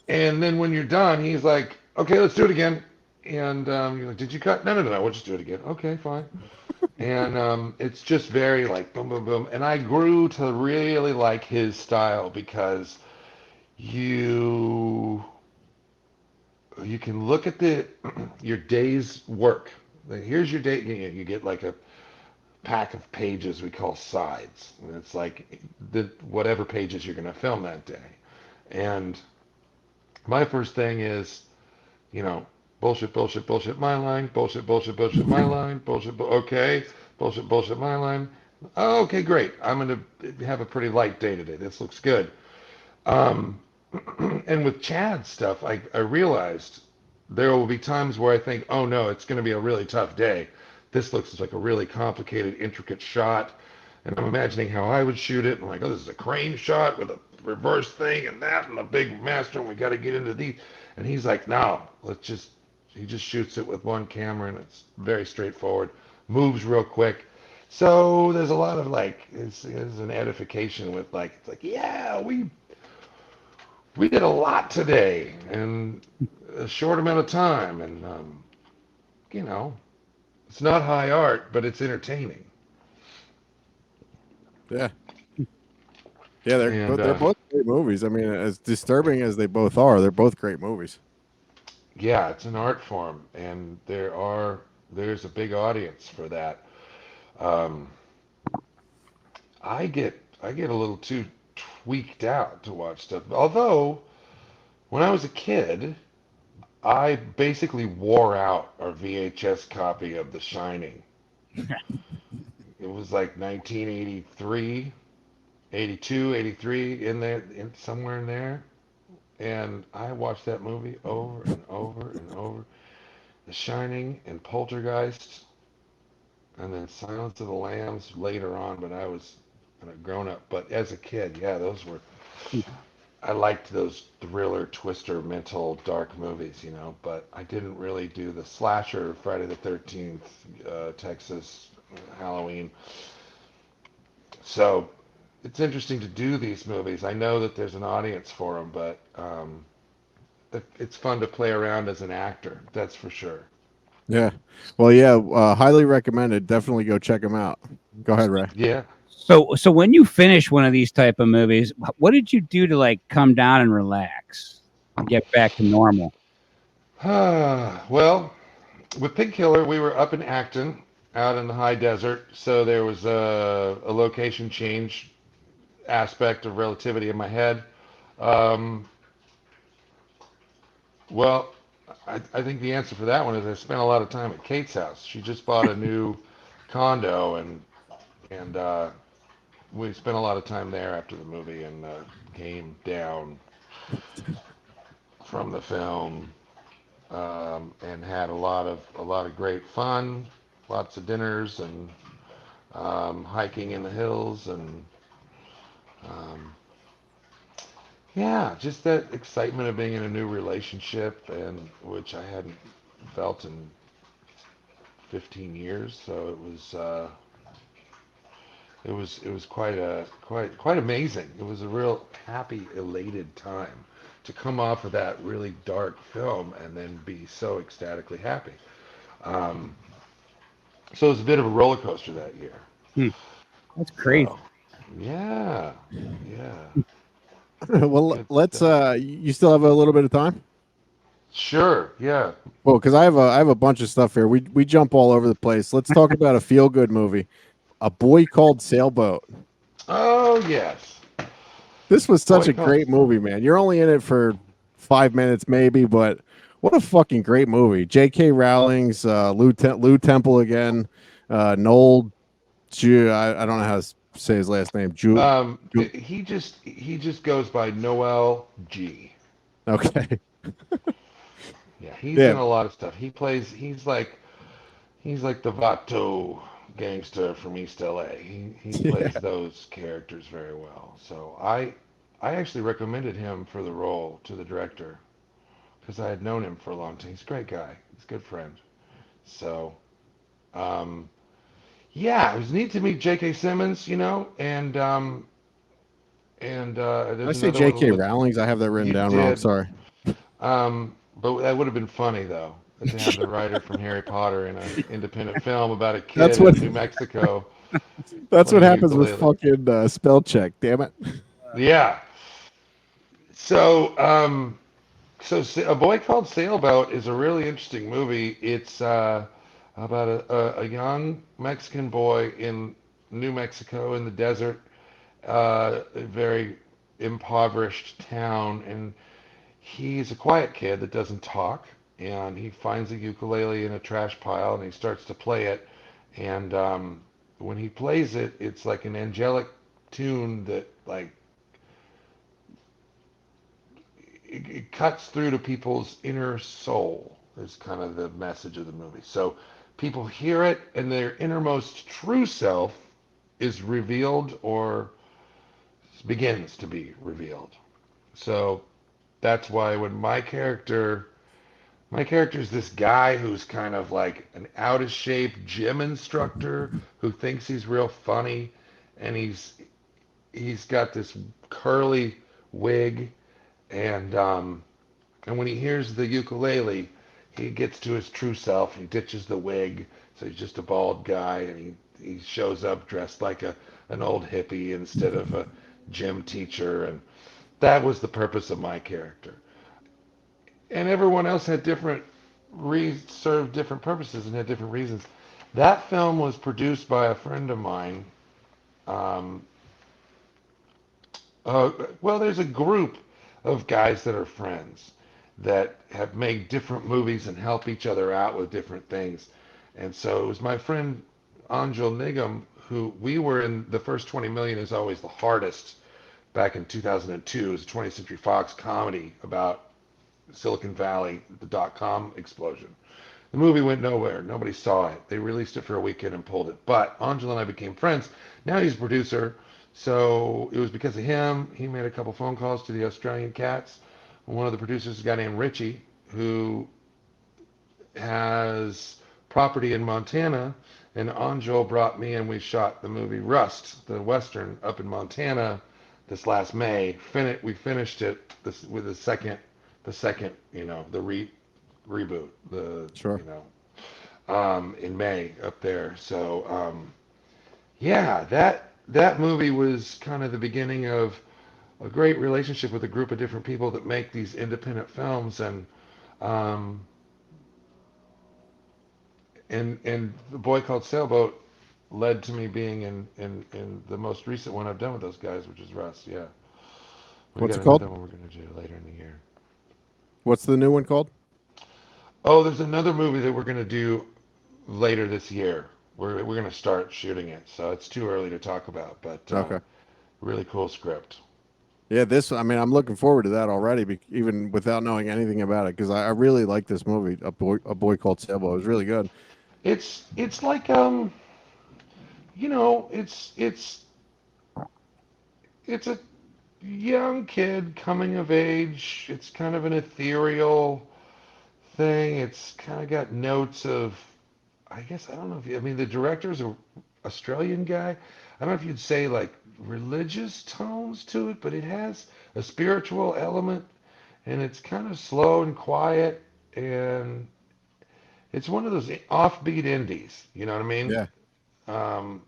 And then when you're done, he's like, okay, let's do it again. And you're like, did you cut? No, we'll just do it again. Okay, fine. And it's just very like boom, boom, boom. And I grew to really like his style because you can look at your day's work. Like, here's your day. You get like a pack of pages we call sides. And it's like whatever pages you're going to film that day. And my first thing is, bullshit, bullshit, bullshit, my line, bullshit, bullshit, bullshit, my line, bullshit, okay, bullshit, bullshit, my line. Oh, okay, great. I'm going to have a pretty light day today. This looks good. And with Chad's stuff, I realized there will be times where I think, oh no, it's going to be a really tough day. This looks like a really complicated, intricate shot. And I'm imagining how I would shoot it. And I'm like, oh, this is a crane shot with a reverse thing and that and a big master. And we got to get into these. And he's like, no, he just shoots it with one camera and it's very straightforward, moves real quick. So there's a lot of like, it's an edification with like, it's like, yeah, we did a lot today in a short amount of time. And, it's not high art, but it's entertaining. Yeah. Yeah, they're both great movies. I mean, as disturbing as they both are, they're both great movies. Yeah, it's an art form, and there's a big audience for that. I get a little too tweaked out to watch stuff. Although, when I was a kid, I basically wore out our VHS copy of The Shining. It was like 1983, 82, 83, somewhere in there. And I watched that movie over and over and over. The Shining and Poltergeist, and then Silence of the Lambs later on, but I was grown up. But as a kid, yeah, I liked those thriller, twister, mental, dark movies, but I didn't really do the slasher, Friday the 13th, Texas, Halloween. So it's interesting to do these movies. I know that there's an audience for them, but it's fun to play around as an actor. That's for sure. Yeah. Well, yeah, highly recommended. Definitely go check them out. Go ahead, Ray. Yeah. So when you finish one of these type of movies, what did you do to like come down and relax and get back to normal? Well, with Pig Killer, we were up in Acton, out in the high desert, so there was a location change aspect of relativity in my head. Well, I think the answer for that one is I spent a lot of time at Kate's house. She just bought a new condo, and we spent a lot of time there after the movie and came down from the film and had a lot of great fun, lots of dinners and hiking in the hills and yeah, just that excitement of being in a new relationship, and which I hadn't felt in 15 years. So it was quite amazing. It was a real happy, elated time to come off of that really dark film and then be so ecstatically happy. So it was a bit of a roller coaster that year. That's crazy. So, yeah. Well, let's. You still have a little bit of time? Sure. Yeah. Well, because I have a bunch of stuff here. We jump all over the place. Let's talk about a feel good movie, A Boy Called Sailboat. Oh yes. This was such Boy a Called great movie, man. You're only in it for 5 minutes, maybe, but what a fucking great movie. J.K. Rowling's Lew Temple again, Noel. I don't know how to say his last name. Ju- he just goes by Noel G. okay, Yeah, he's yeah, in a lot of stuff. He's like the Vato gangster from East LA. He yeah. plays those characters very well. So I actually recommended him for the role to the director because I had known him for a long time. He's a great guy. He's a good friend. So um, yeah, it was neat to meet J.K. Simmons, and Did I there's say another one. J.K. Rowling's? I have that written You down wrong. did. Sorry. But that would have been funny though, to have the writer from Harry Potter in an independent film about a That's kid what in New Mexico that's what playing happens with ukulele. fucking spell check. Damn it. Yeah. So, A Boy Called Sailboat is a really interesting movie. It's about a young Mexican boy in New Mexico in the desert, a very impoverished town, and he's a quiet kid that doesn't talk, and he finds a ukulele in a trash pile, and he starts to play it, and when he plays it, it's like an angelic tune that like it cuts through to people's inner soul is kind of the message of the movie. So people hear it, and their innermost true self is revealed or begins to be revealed. So that's why when my character is this guy who's kind of like an out of shape gym instructor who thinks he's real funny, and he's got this curly wig, and when he hears the ukulele, he gets to his true self. He ditches the wig, so he's just a bald guy, and he shows up dressed like an old hippie instead of a gym teacher, and that was the purpose of my character. And everyone else had served different purposes and had different reasons. That film was produced by a friend of mine. Um, well, there's a group of guys that are friends that have made different movies and help each other out with different things. And so it was my friend Anjul Nigam, who we were in the first 20 million is always the hardest back in 2002. It was a 20th Century Fox comedy about Silicon Valley, the dot-com explosion. The movie went nowhere. Nobody saw it. They released it for a weekend and pulled it. But Angela and I became friends. Now he's a producer. So it was because of him. He made a couple phone calls to the Australian cats. One of the producers is a guy named Richie who has property in Montana. And Angel brought me and we shot the movie Rust, the Western, up in Montana this last May. We finished it with the second, reboot, Sure. in May up there. So, yeah, that movie was kind of the beginning of a great relationship with a group of different people that make these independent films, um, and The Boy Called Sailboat led to me being in the most recent one I've done with those guys, which is Rust. Yeah, we What's got it called? another one we're gonna do later in the year. What's the new one called? Oh, there's another movie that we're gonna do later this year. We're gonna start shooting it, so it's too early to talk about, but Okay. really cool script. Yeah, I mean, I'm looking forward to that already, even without knowing anything about it, because I really like this movie, A Boy Called Sailboat. It was really good. It's like it's a young kid coming of age. It's kind of an ethereal thing. It's kind of got notes of, I guess, I don't know I mean, the director's a Australian guy. I don't know if you'd say like religious tones to it, but it has a spiritual element, and it's kind of slow and quiet, and it's one of those offbeat indies. You know what I mean? Yeah. Um,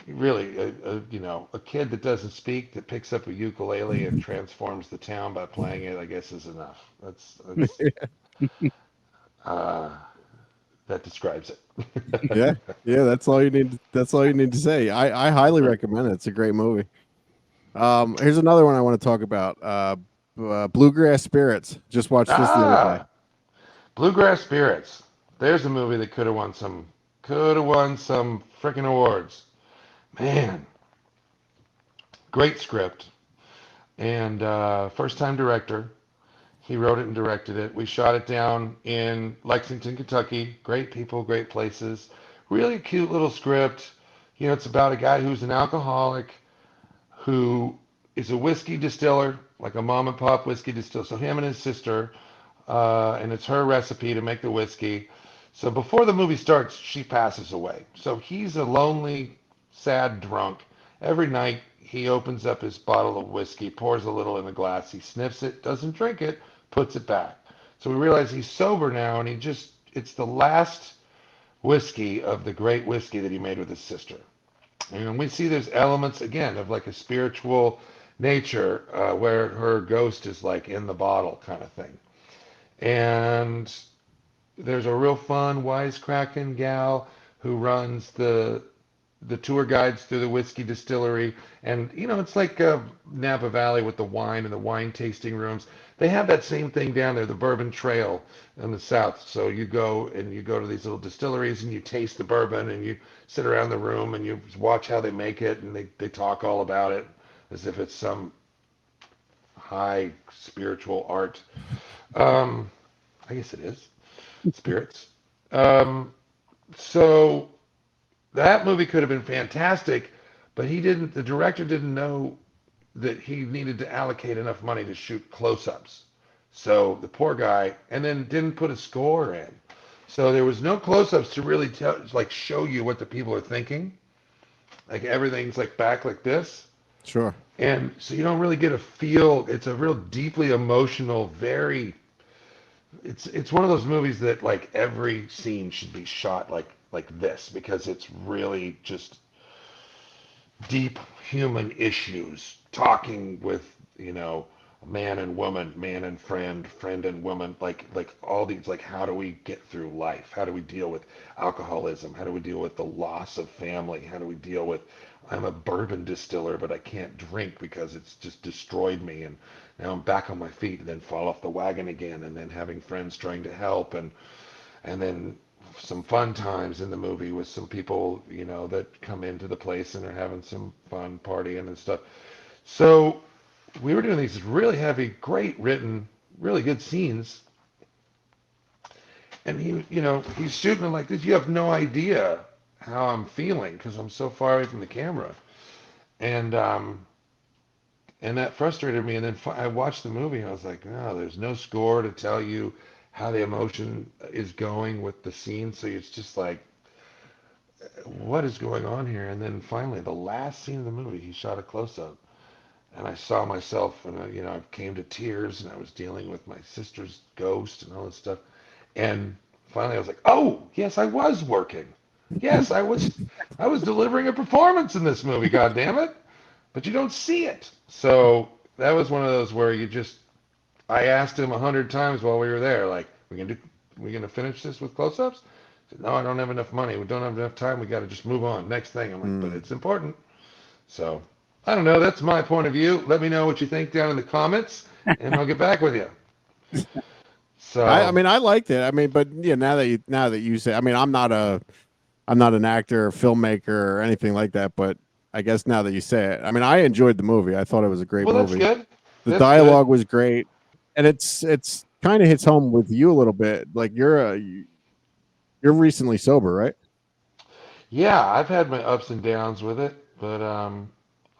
really, a kid that doesn't speak that picks up a ukulele and transforms the town by playing it, I guess, is enough. That's uh, that describes it. Yeah, yeah, that's all you need. That's all you need to say. I highly recommend it. It's a great movie. Here's another one I want to talk about. Bluegrass Spirits. Just watched this the other day. Ah, Bluegrass Spirits. There's a movie that could have won some freaking awards. Man, great script and first time director. He wrote it and directed it. We shot it down in Lexington, Kentucky. Great people, great places. Really cute little script. You know, it's about a guy who's an alcoholic who is a whiskey distiller, like a mom and pop whiskey distiller. So him and his sister, and it's her recipe to make the whiskey. So before the movie starts, she passes away. So he's a lonely, sad drunk. Every night he opens up his bottle of whiskey, pours a little in a glass, he sniffs it, doesn't drink it, puts it back. So we realize he's sober now, and it's the last whiskey of the great whiskey that he made with his sister. And we see there's elements, again, of like a spiritual nature where her ghost is like in the bottle kind of thing. And there's a real fun, wisecracking gal who runs the tour guides through the whiskey distillery. And, you know, it's like Napa Valley with the wine and the wine tasting rooms. They have that same thing down there, the Bourbon Trail in the South. So you go to these little distilleries and you taste the bourbon and you sit around the room and you watch how they make it and they talk all about it as if it's some high spiritual art. I guess it is. Spirits. So that movie could have been fantastic, but the director didn't know that he needed to allocate enough money to shoot close-ups. So the poor guy, and then didn't put a score in. So there was no close-ups to really show you what the people are thinking. Like everything's like back like this. Sure. And so you don't really get a feel. It's a real deeply emotional, it's one of those movies that like every scene should be shot like this because it's really just deep human issues talking with, you know, man and woman, man and friend, friend and woman, like all these, like, how do we get through life? How do we deal with alcoholism? How do we deal with the loss of family? How do we deal with, I'm a bourbon distiller, but I can't drink because it's just destroyed me, and now I'm back on my feet, and then fall off the wagon again, and then having friends trying to help, and then some fun times in the movie with some people, you know, that come into the place and are having some fun partying and stuff. So we were doing these really heavy, great written, really good scenes. And he's shooting them like this. You have no idea how I'm feeling because I'm so far away from the camera. And that frustrated me. And then I watched the movie and I was like, no, there's no score to tell you how the emotion is going with the scene. So it's just like, what is going on here? And then finally, the last scene of the movie, he shot a close-up. And I saw myself, and I came to tears, and I was dealing with my sister's ghost and all this stuff. And finally, I was like, "Oh, yes, I was working. Yes, I was delivering a performance in this movie. God damn it!" But you don't see it. So that was one of those where I asked him 100 times while we were there, like, we gonna finish this with close-ups? He said, no, I don't have enough money. We don't have enough time. We got to just move on. Next thing. I'm like, but it's important. So I don't know. That's my point of view. Let me know what you think down in the comments, and I'll get back with you. So I mean, I liked it. I mean, but yeah, now that you say, I mean, I'm not an actor or filmmaker or anything like that, but I guess now that you say it, I mean, I enjoyed the movie. I thought it was a great movie. That's good. The dialogue was great, and it's kind of hits home with you a little bit. Like you're recently sober, right? Yeah, I've had my ups and downs with it, but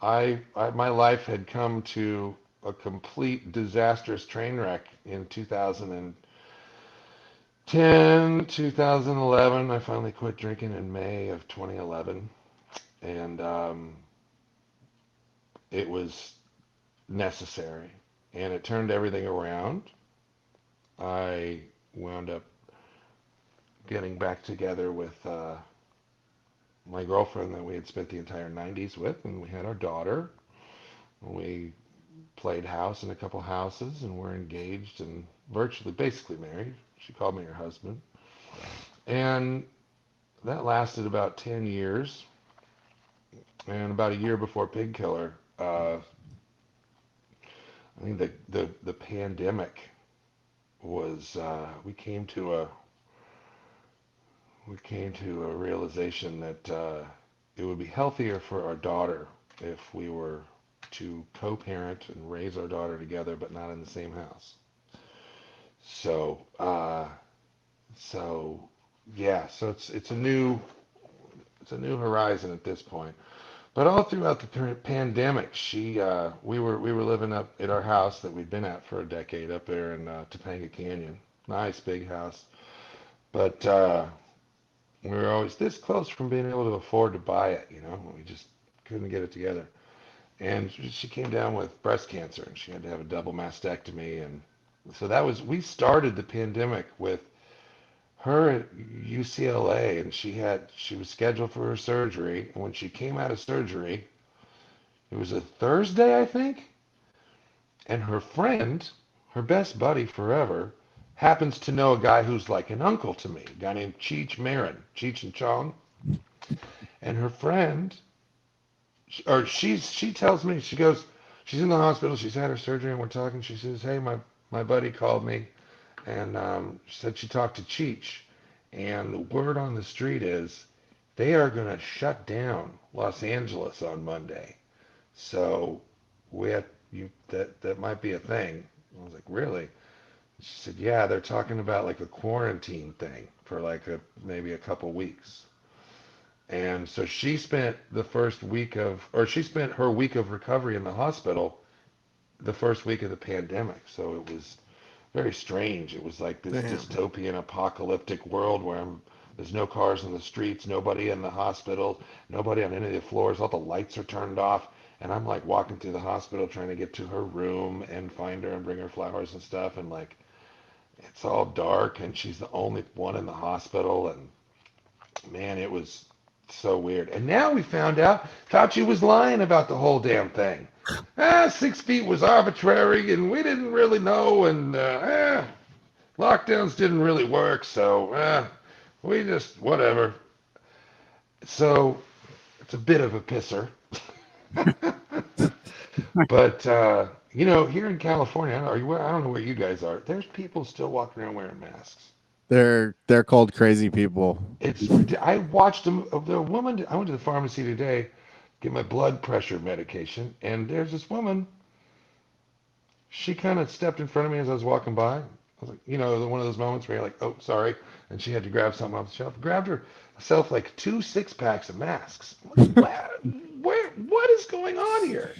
my life had come to a complete disastrous train wreck in 2010, 2011. I finally quit drinking in May of 2011, and it was necessary, and it turned everything around. I wound up getting back together with my girlfriend that we had spent the entire 90s with, and we had our daughter. We played house in a couple houses, and we're engaged and basically married. She called me her husband. And that lasted about 10 years. And about a year before Painkiller, I think the pandemic was we came to a realization that it would be healthier for our daughter if we were to co-parent and raise our daughter together, but not in the same house. So so yeah, so it's a new horizon at this point. But all throughout the pandemic, we were living up at our house that we'd been at for a decade up there in Topanga Canyon. Nice big house, but we were always this close from being able to afford to buy it. We just couldn't get it together. And she came down with breast cancer, and she had to have a double mastectomy, and so we started the pandemic with her at UCLA, and she was scheduled for her surgery, and when she came out of surgery, it was a Thursday, I think, and her friend, her best buddy forever, happens to know a guy who's like an uncle to me, a guy named Cheech Marin, Cheech and Chong, and her friend, she tells me, she goes, she's in the hospital, she's had her surgery, and we're talking, she says, hey, my buddy called me, and she said she talked to Cheech, and the word on the street is they are going to shut down Los Angeles on Monday. So that might be a thing. I was like, really? She said, yeah, they're talking about like a quarantine thing for like maybe a couple weeks. And so she spent she spent her week of recovery in the hospital the first week of the pandemic. So it was very strange. It was like this dystopian apocalyptic world where there's no cars in the streets, nobody in the hospital, nobody on any of the floors, all the lights are turned off. And I'm like walking through the hospital trying to get to her room and find her and bring her flowers and stuff. And like, it's all dark and she's the only one in the hospital. And man, it was so weird. And now we found out Fauci was lying about the whole damn thing. 6 feet was arbitrary and we didn't really know. And lockdowns didn't really work. So we just, whatever. So it's a bit of a pisser. But here in California, I don't know where you guys are. There's people still walking around wearing masks. They're called crazy people. I watched them. The woman. I went to the pharmacy today, get my blood pressure medication, and there's this woman. She kind of stepped in front of me as I was walking by. I was like, one of those moments where you're like, oh, sorry, and she had to grab something off the shelf. Grabbed herself like 2 6-packs of masks. What is going on here?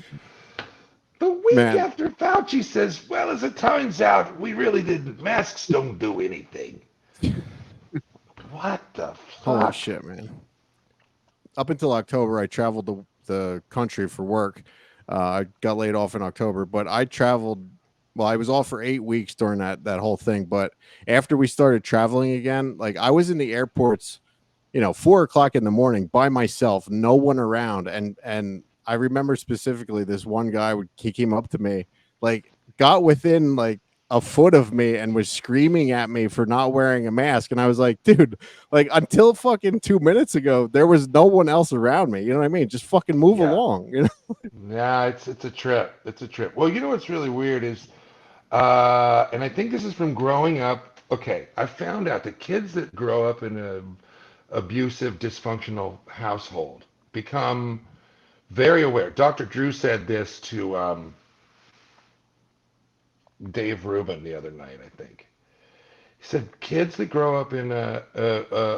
The week after Fauci says, well, as it turns out, we really didn't. Masks don't do anything. What the fuck? Holy shit, man. Up until October, I traveled the country for work. I got laid off in October, but I traveled. Well, I was off for 8 weeks during that whole thing. But after we started traveling again, like I was in the airports, 4:00 in the morning by myself, no one around. And I remember specifically this one guy, he came up to me, like got within like a foot of me and was screaming at me for not wearing a mask. And I was like, dude, like until fucking 2 minutes ago, there was no one else around me. You know what I mean? Just fucking move along. Yeah, it's a trip. It's a trip. Well, what's really weird is, and I think this is from growing up. Okay, I found out that kids that grow up in a abusive, dysfunctional household become very aware. Dr. Drew said this to Dave Rubin the other night, I think. He said kids that grow up in a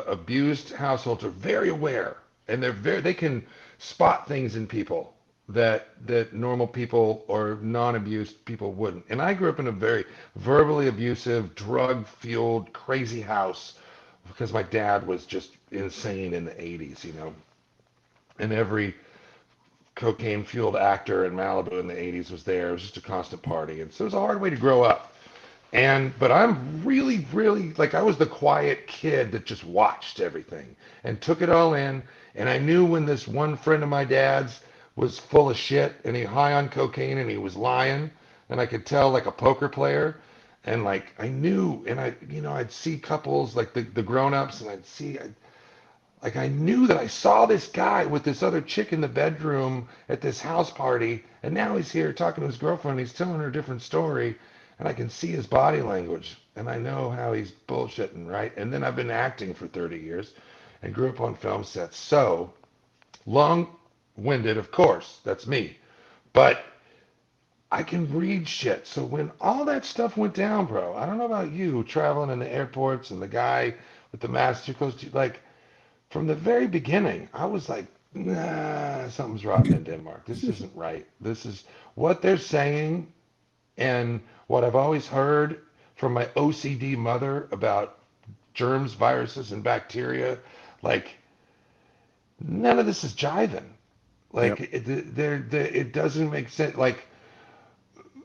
abused households are very aware, and they can spot things in people that normal people or non-abused people wouldn't. And I grew up in a very verbally abusive, drug-fueled, crazy house because my dad was just insane in the 80s, and every cocaine-fueled actor in Malibu in the 80s was there. It was just a constant party. And so it was a hard way to grow up. But I'm really, really, like I was the quiet kid that just watched everything and took it all in. And I knew when this one friend of my dad's was full of shit and he high on cocaine and he was lying. And I could tell like a poker player. And like I knew, and I'd see couples like the grown-ups, and I knew that I saw this guy with this other chick in the bedroom at this house party, and now he's here talking to his girlfriend. He's telling her a different story, and I can see his body language, and I know how he's bullshitting, right? And then I've been acting for 30 years and grew up on film sets. So long-winded, of course, that's me. But I can read shit. So when all that stuff went down, bro, I don't know about you, traveling in the airports and the guy with the mask too close to, like, from the very beginning, I was like, nah, something's rotten in Denmark. This isn't right. This is what they're saying, and what I've always heard from my OCD mother about germs, viruses, and bacteria. Like, none of this is jiving. Like, Yep. it doesn't make sense. Like,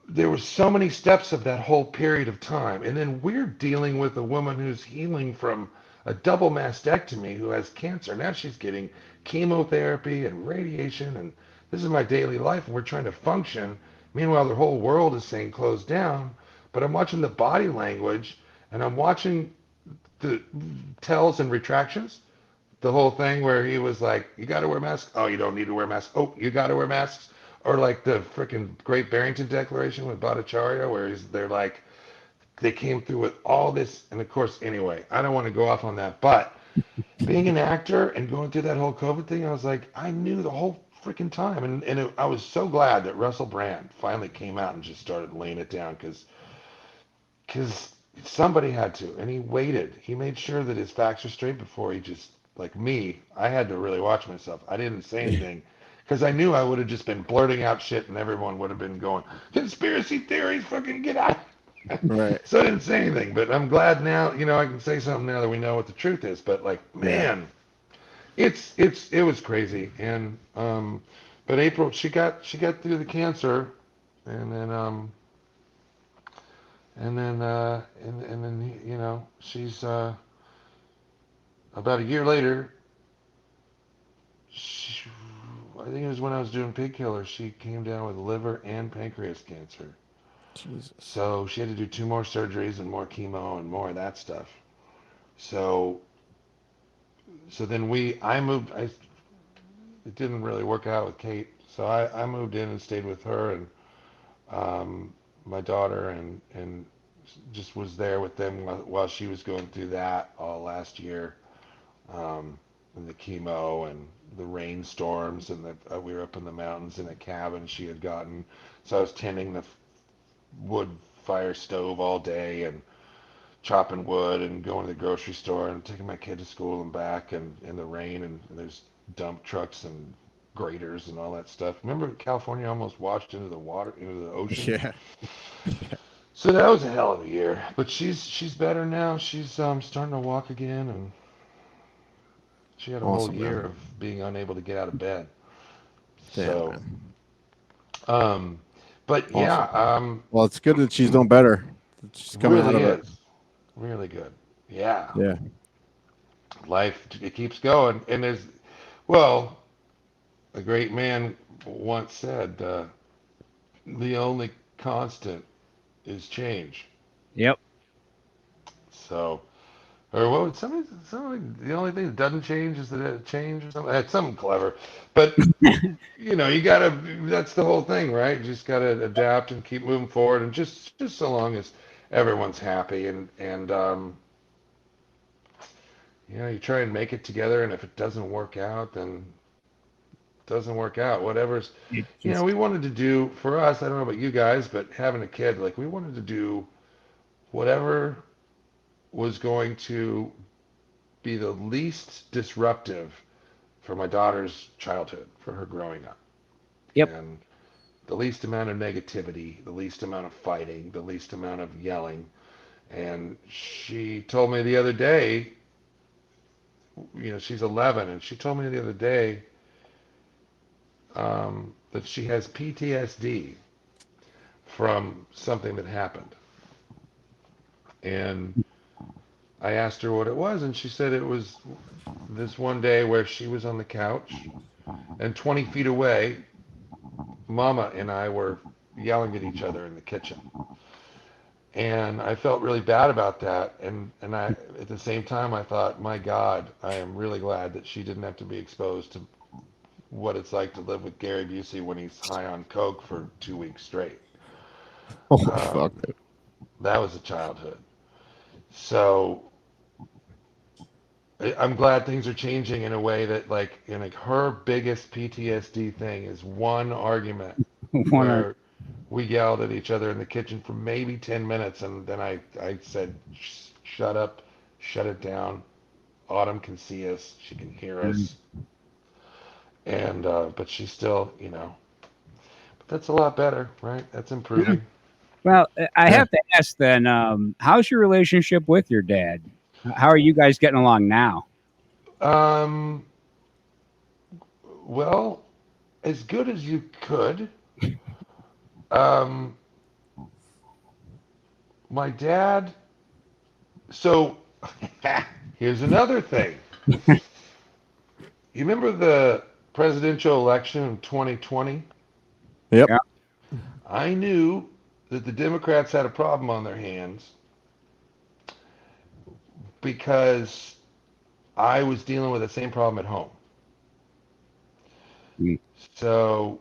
there were so many steps of that whole period of time. And then we're dealing with a woman who's healing from a double mastectomy, who has cancer. Now she's getting chemotherapy and radiation, and this is my daily life, and we're trying to function. Meanwhile, the whole world is saying close down. But I'm watching the body language, and I'm watching the tells and retractions. The whole thing where he was like, "You got to wear masks. Oh, you don't need to wear masks. Oh, you got to wear masks." Or like the freaking Great Barrington Declaration with Bhattacharya, where they're like, they came through with all this. And of course, anyway, I don't want to go off on that. But being an actor and going through that whole COVID thing, I was like, I knew the whole freaking time. I was so glad that Russell Brand finally came out and just started laying it down, because somebody had to. And he waited. He made sure that his facts were straight before he just, like me, I had to really watch myself. I didn't say anything because I knew I would have just been blurting out shit, and everyone would have been going, conspiracy theories, fucking get out. Right. So I didn't say anything, but I'm glad now, I can say something now that we know what the truth is. But like, Yeah. man, it was crazy. And but April, she got through the cancer, and then she's about a year later. She, I think it was when I was doing Pig Killer. She came down with liver and pancreas cancer. Jesus. So she had to do 2 more surgeries and more chemo and more of that stuff. So then I moved. It didn't really work out with Kate. So I moved in and stayed with her and my daughter, and just was there with them while she was going through that all last year. And the chemo and the rainstorms, and we were up in the mountains in a cabin she had gotten. So I was tending the wood fire stove all day and chopping wood and going to the grocery store and taking my kid to school and back, and in the rain, and there's dump trucks and graders and all that stuff. Remember California almost washed into the ocean? Yeah. So that was a hell of a year. But she's better now. She's starting to walk again, and she had a whole Awesome, year man. of being unable to get out of bed. Damn, So, man. but Awesome. yeah, Well, it's good that she's doing better. She's coming out really of it. is. Really good. Yeah. Yeah. Life, it keeps going. And well, a great man once said, the only constant is change. Yep. So, or what would somebody, the only thing that doesn't change is that it change or something? That's something clever. But, you gotta, that's the whole thing, right? You just gotta adapt and keep moving forward, and just so long as everyone's happy, and you try and make it together, and if it doesn't work out, then it doesn't work out. Whatever's, It just, we wanted to do, for us, I don't know about you guys, but having a kid, like, we wanted to do whatever was going to be the least disruptive for my daughter's childhood, for her growing up. yep. And the least amount of negativity, the least amount of fighting, the least amount of yelling. And she told me the other day, she's 11, and she told me the other day that she has PTSD from something that happened. And I asked her what it was, and she said it was this one day where she was on the couch, and 20 feet away, Mama and I were yelling at each other in the kitchen. And I felt really bad about that. And I, at the same time, I thought, my God, I am really glad that she didn't have to be exposed to what it's like to live with Gary Busey when he's high on coke for 2 weeks straight. Oh fuck. That was a childhood. So I'm glad things are changing in a way that, like, her biggest PTSD thing is one argument One or where we yelled at each other in the kitchen for maybe 10 minutes, and then I said, shut up, shut it down. Autumn can see us, she can hear us, and but she's still, but that's a lot better, right? That's improving. well, I Yeah. have to ask then, how's your relationship with your dad? How are you guys getting along now? Um, well, as good as you could. Um, my dad. So here's another thing. You remember the presidential election in 2020? Yep. Yeah. I knew that the Democrats had a problem on their hands because I was dealing with the same problem at home. Mm. So,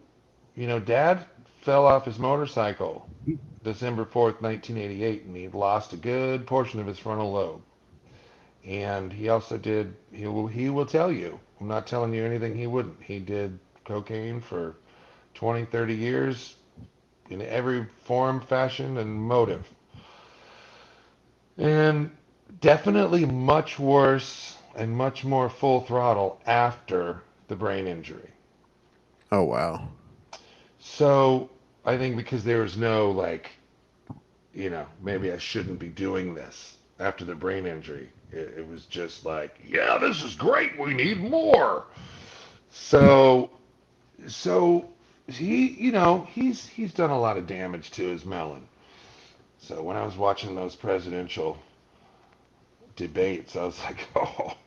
Dad fell off his motorcycle December 4th, 1988, and he lost a good portion of his frontal lobe. And he also did, he will tell you, I'm not telling you anything he wouldn't. He did cocaine for 20, 30 years in every form, fashion, and motive. And definitely much worse and much more full throttle after the brain injury. Oh wow. So I think because there was no, like, maybe I shouldn't be doing this after the brain injury. It was just like, yeah, this is great. We need more. So, so he's done a lot of damage to his melon. So when I was watching those presidential debates, I was like, oh,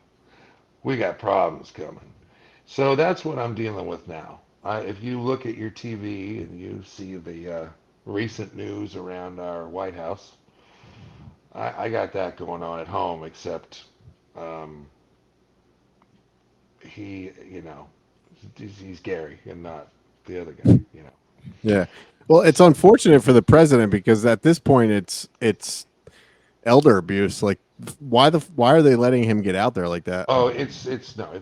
we got problems coming. So that's what I'm dealing with now. If you look at your TV and you see the recent news around our White House, I got that going on at home, except um, he's Gary and not the other guy. Yeah. Well, it's unfortunate for the president because at this point it's elder abuse. Like why are they letting him get out there like that? Oh, it's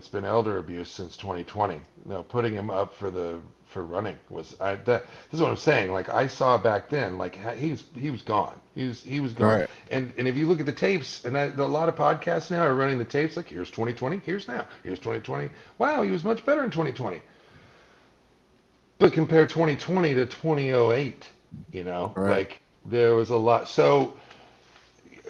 been elder abuse since 2020. No, putting him up for running was this is what I'm saying. Like, I saw back then, like, he was gone. He was gone. Right. And if you look at the tapes, and a lot of podcasts now are running the tapes, like, here's 2020, here's 2020. Wow, he was much better in 2020. But compare 2020 to 2008, Right. like, there was a lot. So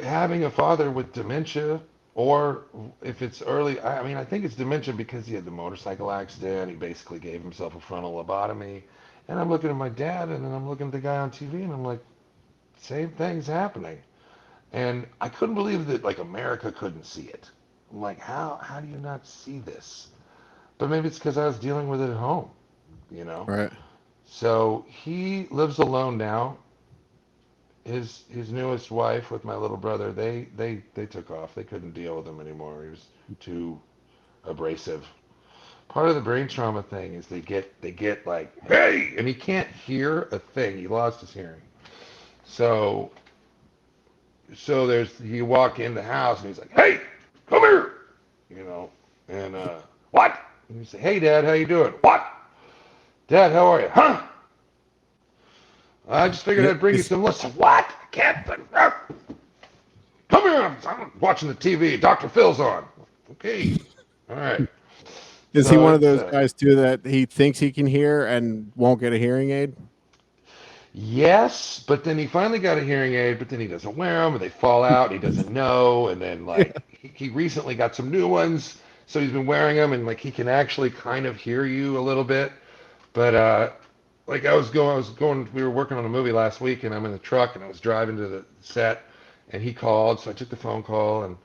having a father with dementia, or if it's early, I mean, I think it's dementia because he had the motorcycle accident. He basically gave himself a frontal lobotomy. And I'm looking at my dad, and then I'm looking at the guy on TV, and I'm like, same thing's happening. And I couldn't believe that, like, America couldn't see it. I'm like, how do you not see this? But maybe it's because I was dealing with it at home, you know? Right. So he lives alone now. His newest wife with my little brother, they took off. They couldn't deal with him anymore. He was too abrasive. Part of the brain trauma thing is they get like, hey, and he can't hear a thing. He lost his hearing. So there's, you walk in the house and he's like, hey, come here, and what? And you say, hey, Dad, how you doing? What? Dad, how are you? Huh? I just figured I'd bring you some listen. What? Captain? Come here. I'm watching the TV. Dr. Phil's on. Okay. All right. Is So he one of it's, those guys too that he thinks he can hear and won't get a hearing aid? Yes, but then he finally got a hearing aid, but then he doesn't wear them, or they fall out, and he doesn't know, and then, like, he recently got some new ones, so he's been wearing them, and, like, he can actually kind of hear you a little bit. But like, we were working on a movie last week, and I'm in the truck, and I was driving to the set, and he called, so I took the phone call, and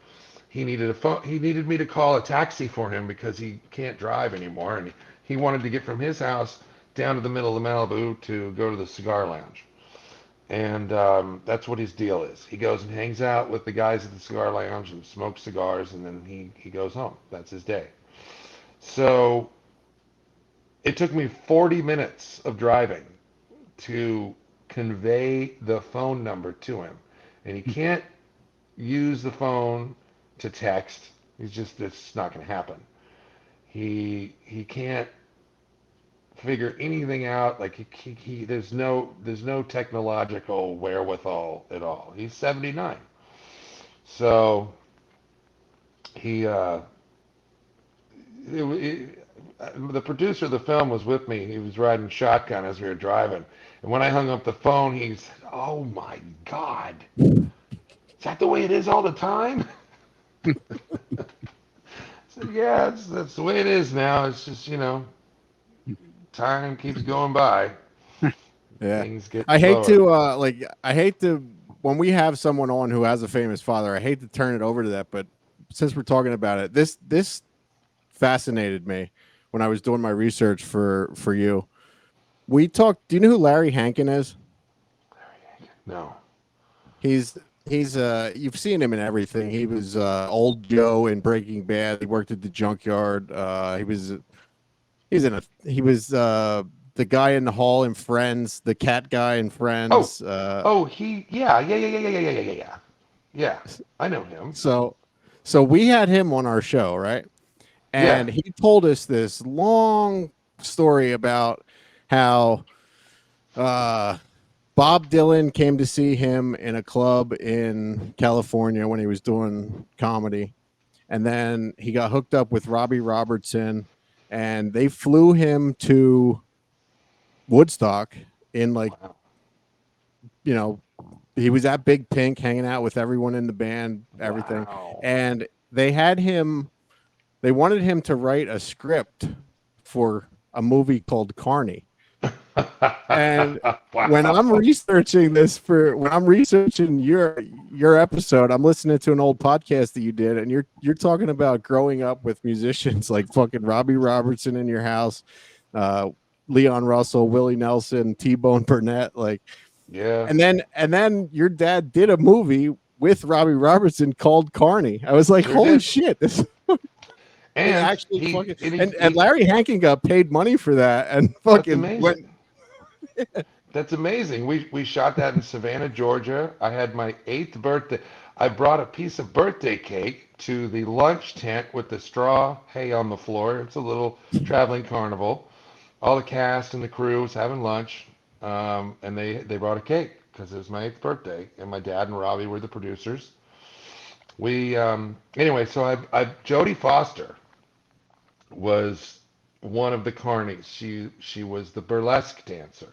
he needed me to call a taxi for him because he can't drive anymore, and he wanted to get from his house down to the middle of the Malibu to go to the cigar lounge. And that's what his deal is. He goes and hangs out with the guys at the cigar lounge and smokes cigars, and then he goes home. That's his day. So it took me 40 minutes of driving to convey the phone number to him. And he can't use the phone to text. It's not going to happen. He can't figure anything out. Like there's no technological wherewithal at all. He's 79. So the producer of the film was with me. He was riding shotgun as we were driving. And when I hung up the phone, he said, "Oh my God, is that the way it is all the time?" I said, "Yeah, that's the way it is now. It's just, time keeps going by. Yeah. Things get I hate slower." to I hate to when we have someone on who has a famous father, I hate to turn it over to that, but since we're talking about it, this fascinated me when I was doing my research for you. We talked. Do you know who Larry Hankin is? No. He's you've seen him in everything. He was old Joe in Breaking Bad. He worked at the junkyard. He was the guy in the hall in Friends, the cat guy in Friends. Yeah. Yeah, I know him. So we had him on our show, right? And Yeah. he told us this long story about how Bob Dylan came to see him in a club in California when he was doing comedy. And then he got hooked up with Robbie Robertson, and they flew him to Woodstock in Wow. He was at Big Pink hanging out with everyone in the band, everything. Wow. And they wanted him to write a script for a movie called Carney. And Wow. when I'm researching your episode, I'm listening to an old podcast that you did, and you're talking about growing up with musicians like fucking Robbie Robertson in your house, Leon Russell, Willie Nelson, T-Bone Burnett, Yeah. and then your dad did a movie with Robbie Robertson called Carney. I was like, Sure holy did. shit, this And actually he- fucking and he- and he- Larry Hankin got paid money for that, and That's fucking amazing. went. That's amazing. We shot that in Savannah, Georgia. I had my 8th birthday. I brought a piece of birthday cake to the lunch tent with the straw hay on the floor. It's a little traveling carnival. All the cast and the crew was having lunch, and they brought a cake because it was my 8th birthday, and my dad and Robbie were the producers. We anyway, so I Jodie Foster was one of the carnies. She was the burlesque dancer.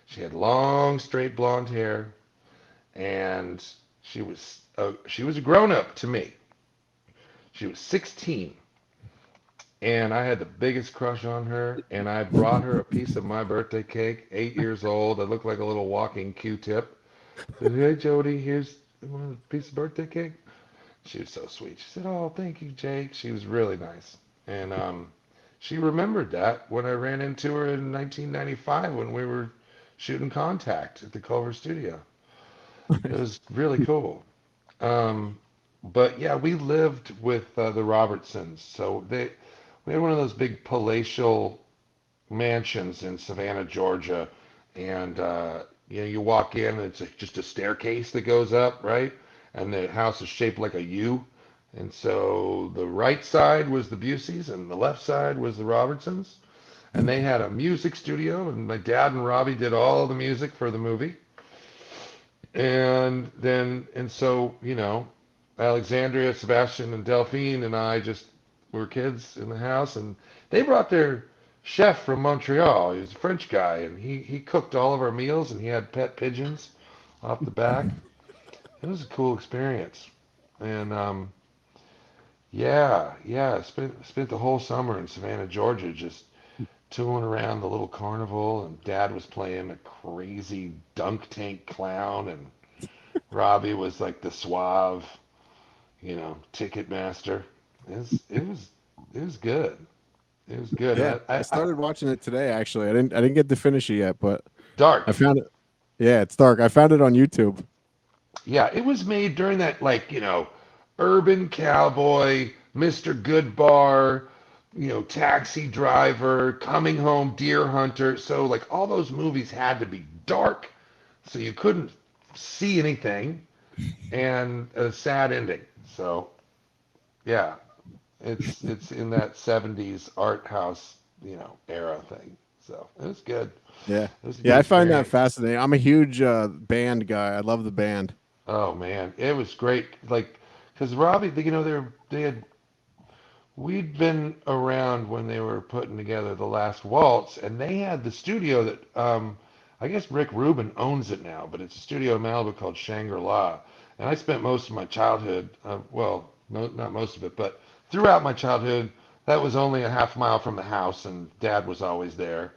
She had long, straight blonde hair, and she was a grown up to me. She was 16, and I had the biggest crush on her. And I brought her a piece of my birthday cake. 8 years old, I looked like a little walking Q-tip. I said, "Hey, Jody, here's a piece of birthday cake." She was so sweet. She said, "Oh, thank you, Jake." She was really nice, and she remembered that when I ran into her in 1995 when we were shooting Contact at the Culver Studio. It was really cool. But yeah, we lived with the Robertsons, so we had one of those big palatial mansions in Savannah, Georgia, and you walk in, and it's just a staircase that goes up, right? And the house is shaped like a U. And so the right side was the Buseys, and the left side was the Robertsons. And they had a music studio, and my dad and Robbie did all the music for the movie. And so Alexandria, Sebastian, and Delphine and I just were kids in the house, and they brought their chef from Montreal. He was a French guy, and he cooked all of our meals, and he had pet pigeons off the back. It was a cool experience, and spent the whole summer in Savannah, Georgia, just touring around the little carnival, and Dad was playing a crazy dunk tank clown, and Robbie was like the suave, ticket master. It was good. It was good. Yeah, I I started watching it today. Actually, I didn't get to finish it yet, but Dark. I found it. Yeah, it's dark. I found it on YouTube. Yeah, it was made during that, like, Urban Cowboy, Mr. Goodbar, Taxi Driver, Coming Home, Deer Hunter. So, like, all those movies had to be dark, so you couldn't see anything, and a sad ending. So, yeah, it's in that 70s art house, era thing. So, it was good. Yeah. It was a Yeah, good I find that experience. fascinating. I'm a huge band guy. I love the band. Oh man, it was great. Like, because Robbie, we'd been around when they were putting together the last waltz, and they had the studio that, I guess Rick Rubin owns it now, but it's a studio in Malibu called Shangri-La. And I spent most of my childhood, well, no, not most of it, but throughout my childhood, that was only a half mile from the house, and Dad was always there.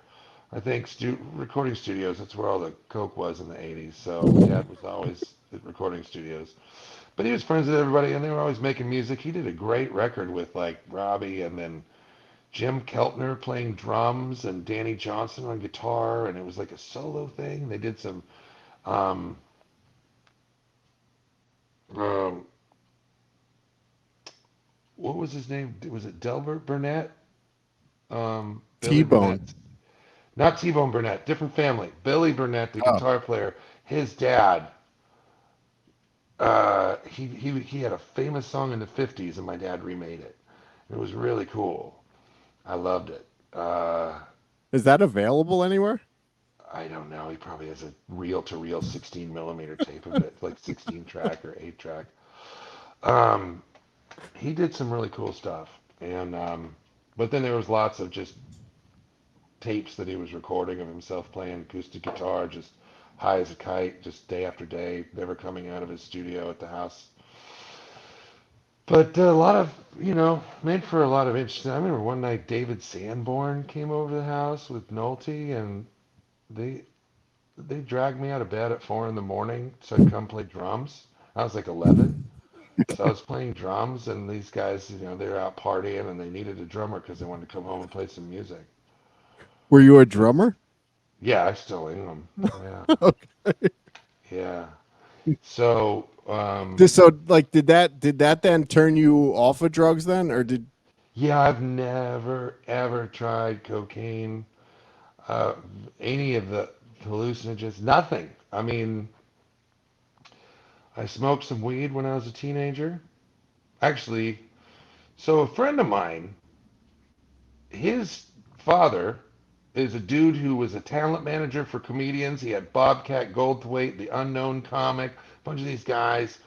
I think recording studios, that's where all the coke was in the 80s. So Dad was always at recording studios. But he was friends with everybody, and they were always making music. He did a great record with, like, Robbie, and then Jim Keltner playing drums, and Danny Johnson on guitar, and it was like a solo thing. They did some, um, um, what was his name? Was it Delbert Burnett? Billy Burnett. T-Bone. Not T-Bone Burnett, different family. Billy Burnett, the Oh, guitar player, his dad, he had a famous song in the 50s, and my dad remade it. It was really cool. I loved it. is that available anywhere? I don't know. He probably has a reel-to-reel 16 millimeter tape of it, like 16 track or 8 track. Um, he did some really cool stuff, and but then there was lots of just tapes that he was recording of himself playing acoustic guitar, just high as a kite, just day after day, never coming out of his studio at the house. But a lot of, made for a lot of interesting. I remember one night David Sanborn came over to the house with Nolte, and they they dragged me out of bed at 4 in the morning so I'd come play drums. I was like 11, so I was playing drums, and these guys, they were out partying, and they needed a drummer because they wanted to come home and play some music. Were you a drummer? Yeah, I still am them. Yeah, Okay. yeah. So, So like did that then turn you off of drugs then or did yeah, I've never ever tried cocaine, uh, any of the hallucinogens, nothing. I mean, I smoked some weed when I was a teenager. Actually, so a friend of mine, his father is a dude who was a talent manager for comedians. He had Bobcat Goldthwait, the Unknown Comic, a bunch of these guys,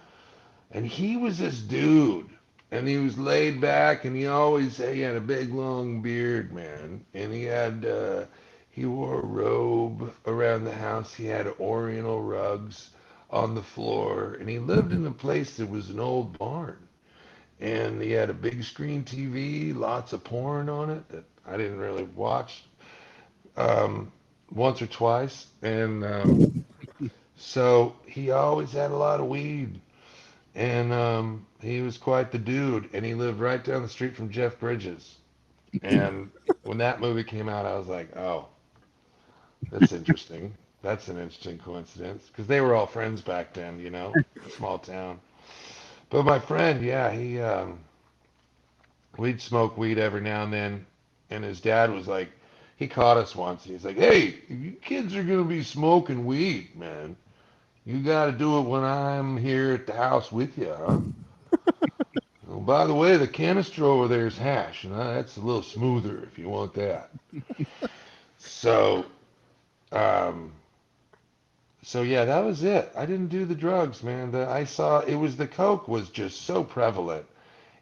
and he was this dude, and he was laid back, and he had a big long beard, man, and he wore a robe around the house. He had oriental rugs on the floor, and he lived in a place that was an old barn. And he had a big screen TV, lots of porn on it that I didn't really watch, um, once or twice. And so he always had a lot of weed. And he was quite the dude. And he lived right down the street from Jeff Bridges. And when that movie came out, I was like, oh, that's interesting. That's an interesting coincidence. Because they were all friends back then, small town. But my friend, yeah, we'd smoke weed every now and then. And his dad was like, he caught us once. He's like, hey, you kids are going to be smoking weed, man. You got to do it when I'm here at the house with you, huh? Oh, by the way, the canister over there is hash, and that's a little smoother if you want that. So, um, so yeah, that was it. I didn't do the drugs, man. I saw it was the coke was just so prevalent,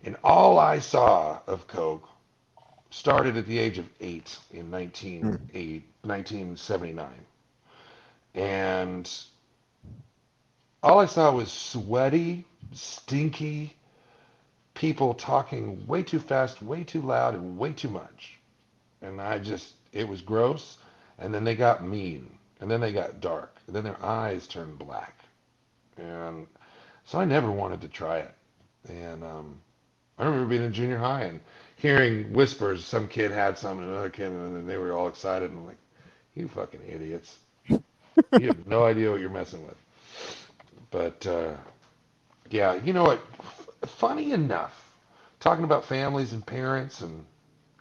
and all I saw of coke started at the age of 8 in 1979, and all I saw was sweaty, stinky people talking way too fast, way too loud, and way too much. And it was gross. And then they got mean. And then they got dark. And then their eyes turned black. And so I never wanted to try it. And I remember being in junior high and hearing whispers. Some kid had some and another kid, and then they were all excited. And I'm like, you fucking idiots. You have no idea what you're messing with. But yeah, you know what? Funny enough, talking about families and parents and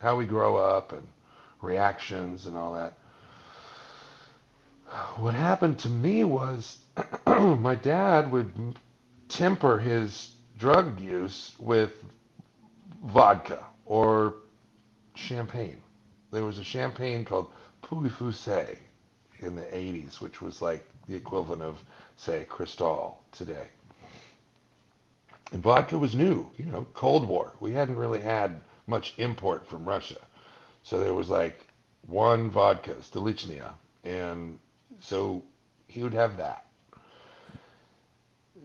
how we grow up and reactions and all that. What happened to me was my dad would temper his drug use with vodka or champagne. There was a champagne called Pouilly Fussé in the 80s, which was like the equivalent of, say, Cristal today. And vodka was new, you know, Cold War. We hadn't really had much import from Russia. So there was like one vodka, Stolichnia. And so he would have that.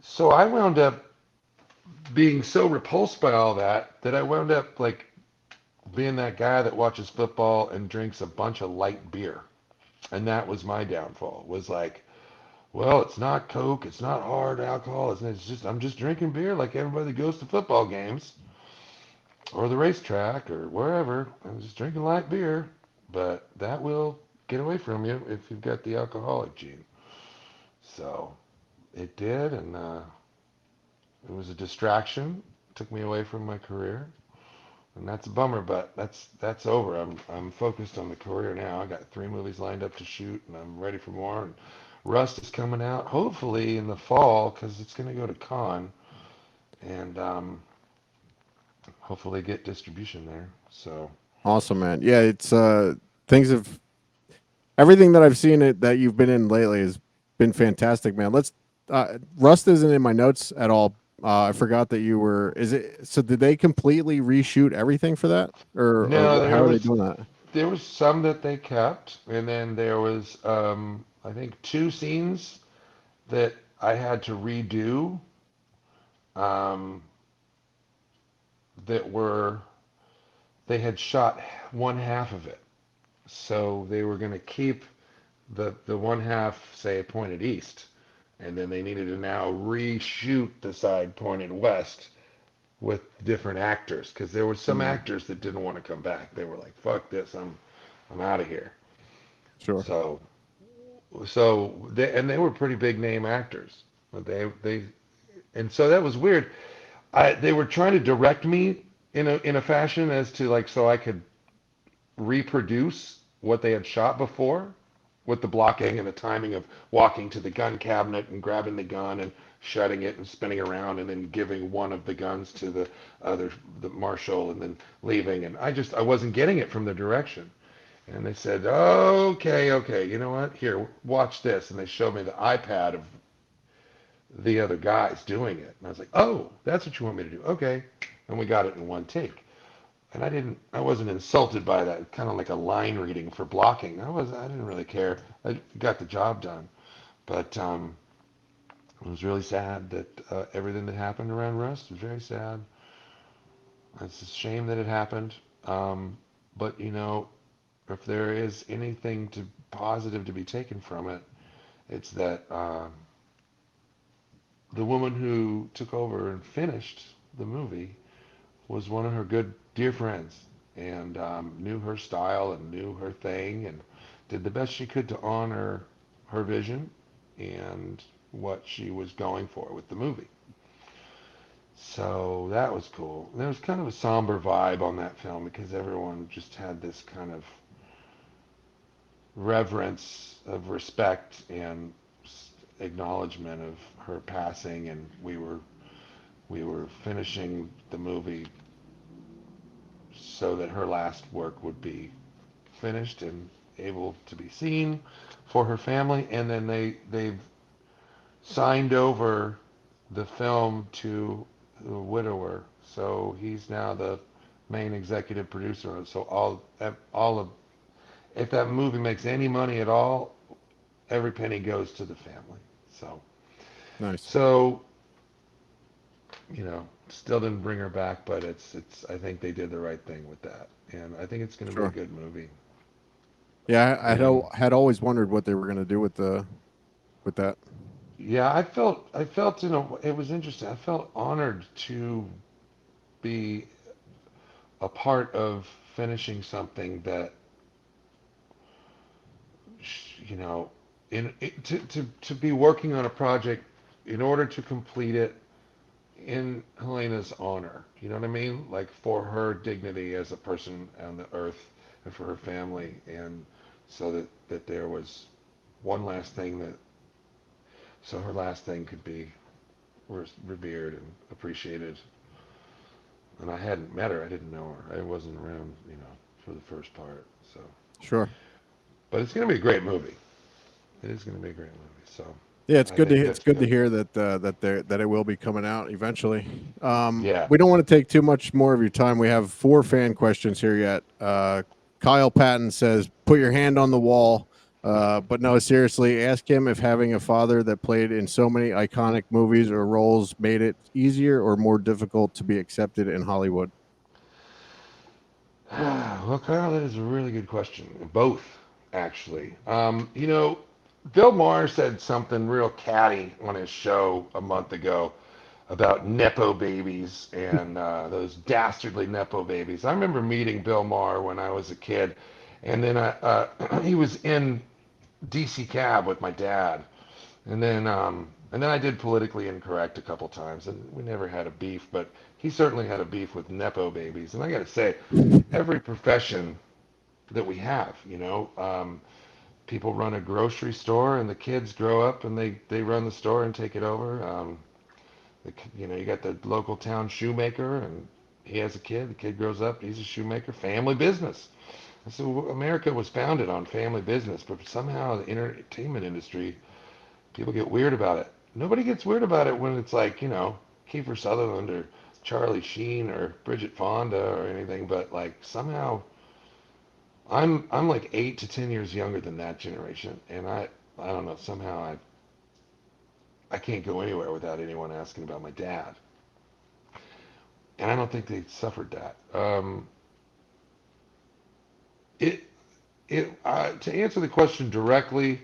So I wound up being so repulsed by all that that I wound up like being that guy that watches football and drinks a bunch of light beer. And that was my downfall. Was like, well, it's not Coke, it's not hard alcohol, it's just I'm just drinking beer like everybody that goes to football games or the racetrack or wherever. I'm just drinking light beer, but that will get away from you if you've got the alcoholic gene. So it did, and it was a distraction. It took me away from my career, and that's a bummer. But that's over. I'm focused on the career now. I got 3 movies lined up to shoot, and I'm ready for more. And Rust is coming out hopefully in the fall because it's going to go to Cannes, and hopefully get distribution there. So Awesome, man. Yeah, it's things have everything that I've seen it that you've been in lately has been fantastic, man. Let's Rust isn't in my notes at all. I forgot that you were. Is it so? Did they completely reshoot everything for that, no, or how are they doing that? there was some that they kept, and then there was I think 2 scenes that I had to redo um, that were they had shot one half of it, so they were going to keep the one half say pointed east, and then they needed to now reshoot the side pointed west with different actors because there were some Hmm, actors that didn't want to come back. They were like, "Fuck this, I'm out of here." sure. So they were pretty big name actors. But they and so that was weird. They were trying to direct me in a fashion as to like so I could reproduce what they had shot before with the blocking and the timing of walking to the gun cabinet and grabbing the gun and shutting it and spinning around and then giving one of the guns to the marshal and then leaving and I wasn't getting it from the direction. And they said, okay, okay, you know what? Here, watch this. And they showed me the iPad of the other guys doing it. And I was like, oh, that's what you want me to do. Okay. And we got it in one take. And I wasn't insulted by that, kind of like a line reading for blocking. I didn't really care. I got the job done. But it was really sad that everything that happened around Rust was very sad. It's a shame that it happened. But you know, if there is anything positive to be taken from it, it's that the woman who took over and finished the movie was one of her good dear friends and knew her style and knew her thing and did the best she could to honor her vision and what she was going for with the movie. So that was cool. There was kind of a somber vibe on that film because everyone just had this kind of reverence of respect and acknowledgement of her passing, and we were finishing the movie so that her last work would be finished and able to be seen for her family. And then they've signed over the film to the widower, so he's now the main executive producer. So all of if that movie makes any money at all, every penny goes to the family. So Nice. so still didn't bring her back, but it's I think they did the right thing with that, and I think it's going to be a Sure. good movie. Yeah, And had always wondered what they were going to do with that. yeah, I felt it was interesting. I felt honored to be a part of finishing something that you know to be working on a project in order to complete it in Helena's honor. You know what I mean? Like for her dignity as a person on the earth and for her family, and so that there was one last thing that so her last thing could be revered and appreciated. And I hadn't met her. I didn't know her. I wasn't around, for the first part. So, Sure. but it's going to be a great movie. It is going to be a great movie. So, Yeah, it's I good to think it's that's good to good. hear that it will be coming out eventually. Yeah. We don't want to take too much more of your time. We have 4 fan questions here yet. Kyle Patton says, "Put your hand on the wall." But no, seriously, ask him if having a father that played in so many iconic movies or roles made it easier or more difficult to be accepted in Hollywood. Well, Kyle, that is a really good question. Both, actually. Bill Maher said something real catty on his show a month ago about Nepo babies and those dastardly Nepo babies. I remember meeting Bill Maher when I was a kid, and then he was in DC Cab with my dad, and then I did Politically Incorrect a couple times, and we never had a beef, but he certainly had a beef with Nepo babies. And I got to say, every profession that we have, people run a grocery store, and the kids grow up and they run the store and take it over. You got the local town shoemaker, and he has a kid. The kid grows up, he's a shoemaker. Family business. And so America was founded on family business, but somehow the entertainment industry, people get weird about it. Nobody gets weird about it when it's like, Kiefer Sutherland or Charlie Sheen or Bridget Fonda or anything, but like somehow I'm like 8 to 10 years younger than that generation, and I don't know, somehow I can't go anywhere without anyone asking about my dad. And I don't think they suffered that. It to answer the question directly,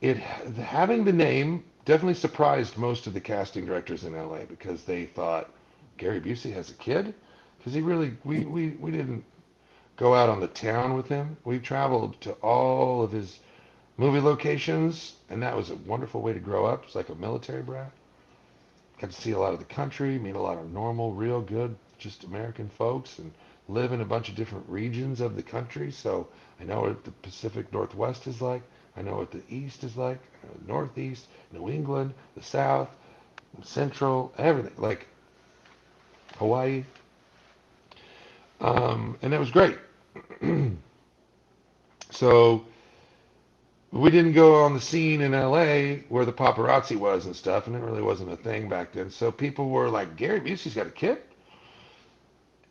having the name definitely surprised most of the casting directors in LA because they thought Gary Busey has a kid, because he really we didn't go out on the town with him. We traveled to all of his movie locations, and that was a wonderful way to grow up. It's like a military brat. Got to see a lot of the country, meet a lot of normal, real good, just American folks, and live in a bunch of different regions of the country. So I know what the Pacific Northwest is like. I know what the East is like. I know the Northeast, New England, the South, Central, everything. Like Hawaii. And that was great. So we didn't go on the scene in LA where the paparazzi was and stuff, and it really wasn't a thing back then. So people were like, Gary Busey's got a kid?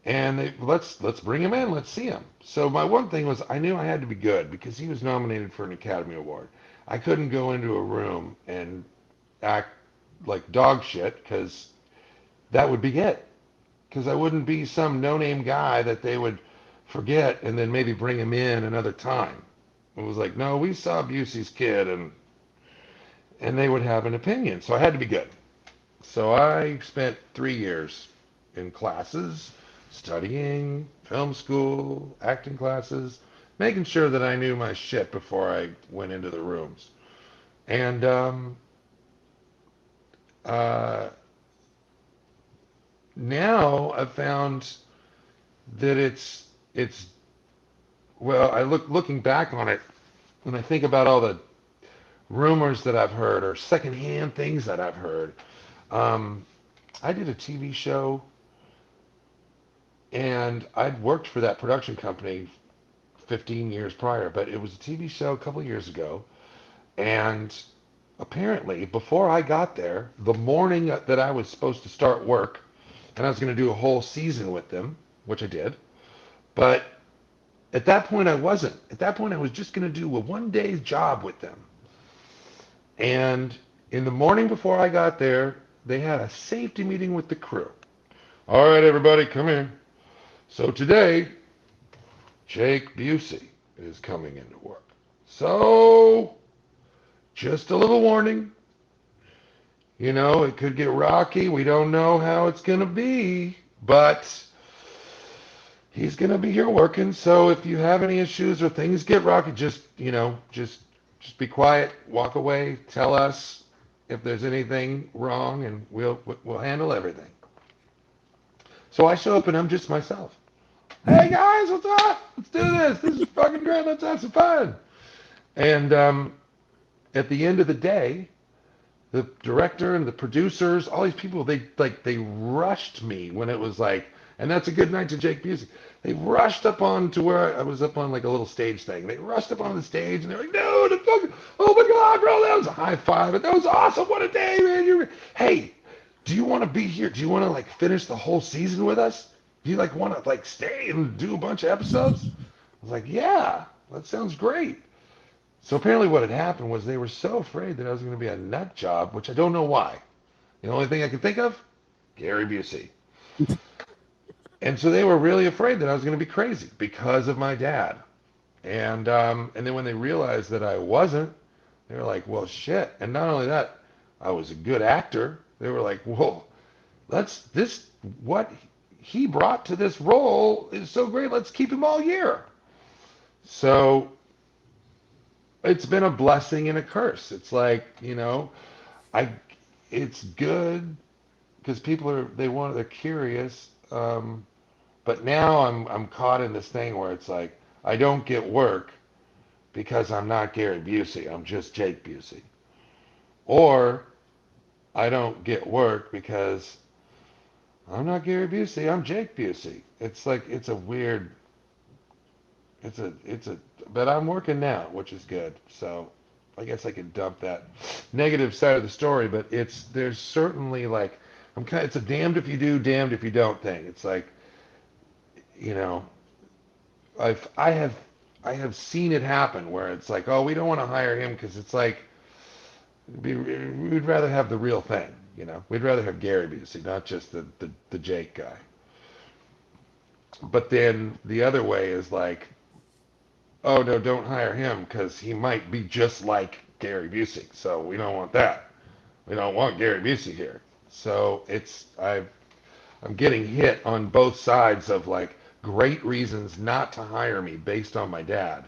And let's bring him in, let's see him. So my one thing was I knew I had to be good because he was nominated for an Academy Award. I couldn't go into a room and act like dog shit because that would be it. Because I wouldn't be some no-name guy that they would forget and then maybe bring him in another time. It was like, no, we saw Busey's kid, and they would have an opinion. So I had to be good. So I spent 3 years in classes, studying, film school, acting classes, making sure that I knew my shit before I went into the rooms. And now I've found that it's well, looking back on it, when I think about all the rumors that I've heard or secondhand things that I've heard. I did a TV show, and I'd worked for that production company 15 years prior, but it was a TV show a couple of years ago, and apparently before I got there, the morning that I was supposed to start work, and I was going to do a whole season with them, which I did, but at that point I wasn't. At that point I was just going to do a one-day job with them. And in the morning before I got there, they had a safety meeting with the crew. All right, everybody, come in. So today, Jake Busey is coming into work. So, just a little warning. It could get rocky. We don't know how it's going to be, but he's going to be here working. So if you have any issues or things get rocky, just Just be quiet, walk away, tell us if there's anything wrong, and we'll handle everything. So I show up and I'm just myself. Hey guys, what's up? Let's do this. This is fucking great. Let's have some fun. And at the end of the day, the director and the producers, all these people, they rushed me when it was like, and that's a good night to Jake Busey. They rushed up on to where I was up on like a little stage thing. They rushed up on the stage and they're like, dude, oh my God, bro, that was a high five. And that was awesome. What a day, man. Hey, do you want to be here? Do you want to like finish the whole season with us? Do you like want to like stay and do a bunch of episodes? I was like, yeah, that sounds great. So apparently what had happened was they were so afraid that I was going to be a nut job, which I don't know why. The only thing I can think of, Gary Busey. And so they were really afraid that I was going to be crazy because of my dad. And then when they realized that I wasn't, they were like, well, shit. And not only that, I was a good actor. They were like, whoa, what he brought to this role is so great. Let's keep him all year. So it's been a blessing and a curse. It's like, it's good because people they're curious. But now I'm caught in this thing where it's like, I don't get work because I'm not Gary Busey. I'm just Jake Busey. Or I don't get work because I'm not Gary Busey. I'm Jake Busey. It's like, it's a weird, but I'm working now, which is good. So I guess I could dump that negative side of the story, but there's certainly like, it's a damned if you do, damned if you don't thing. It's like, I have seen it happen where it's like, oh, we don't want to hire him because it's like, we'd rather have the real thing, We'd rather have Gary Busey, not just the Jake guy. But then the other way is like, oh no, don't hire him because he might be just like Gary Busey. So we don't want that. We don't want Gary Busey here. So I'm getting hit on both sides of like great reasons not to hire me based on my dad.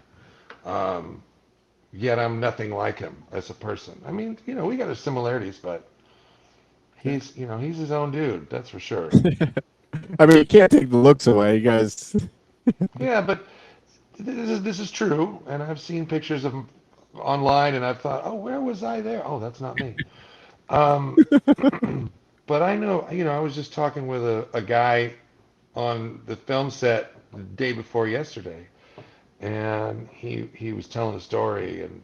Yet I'm nothing like him as a person. I mean, we got our similarities, but he's his own dude. That's for sure. I mean, you can't take the looks away, you guys. Yeah, but this is true, and I've seen pictures of him online, and I've thought, oh, where was I there? Oh, that's not me. But I know, I was just talking with a guy on the film set the day before yesterday, and he was telling a story, and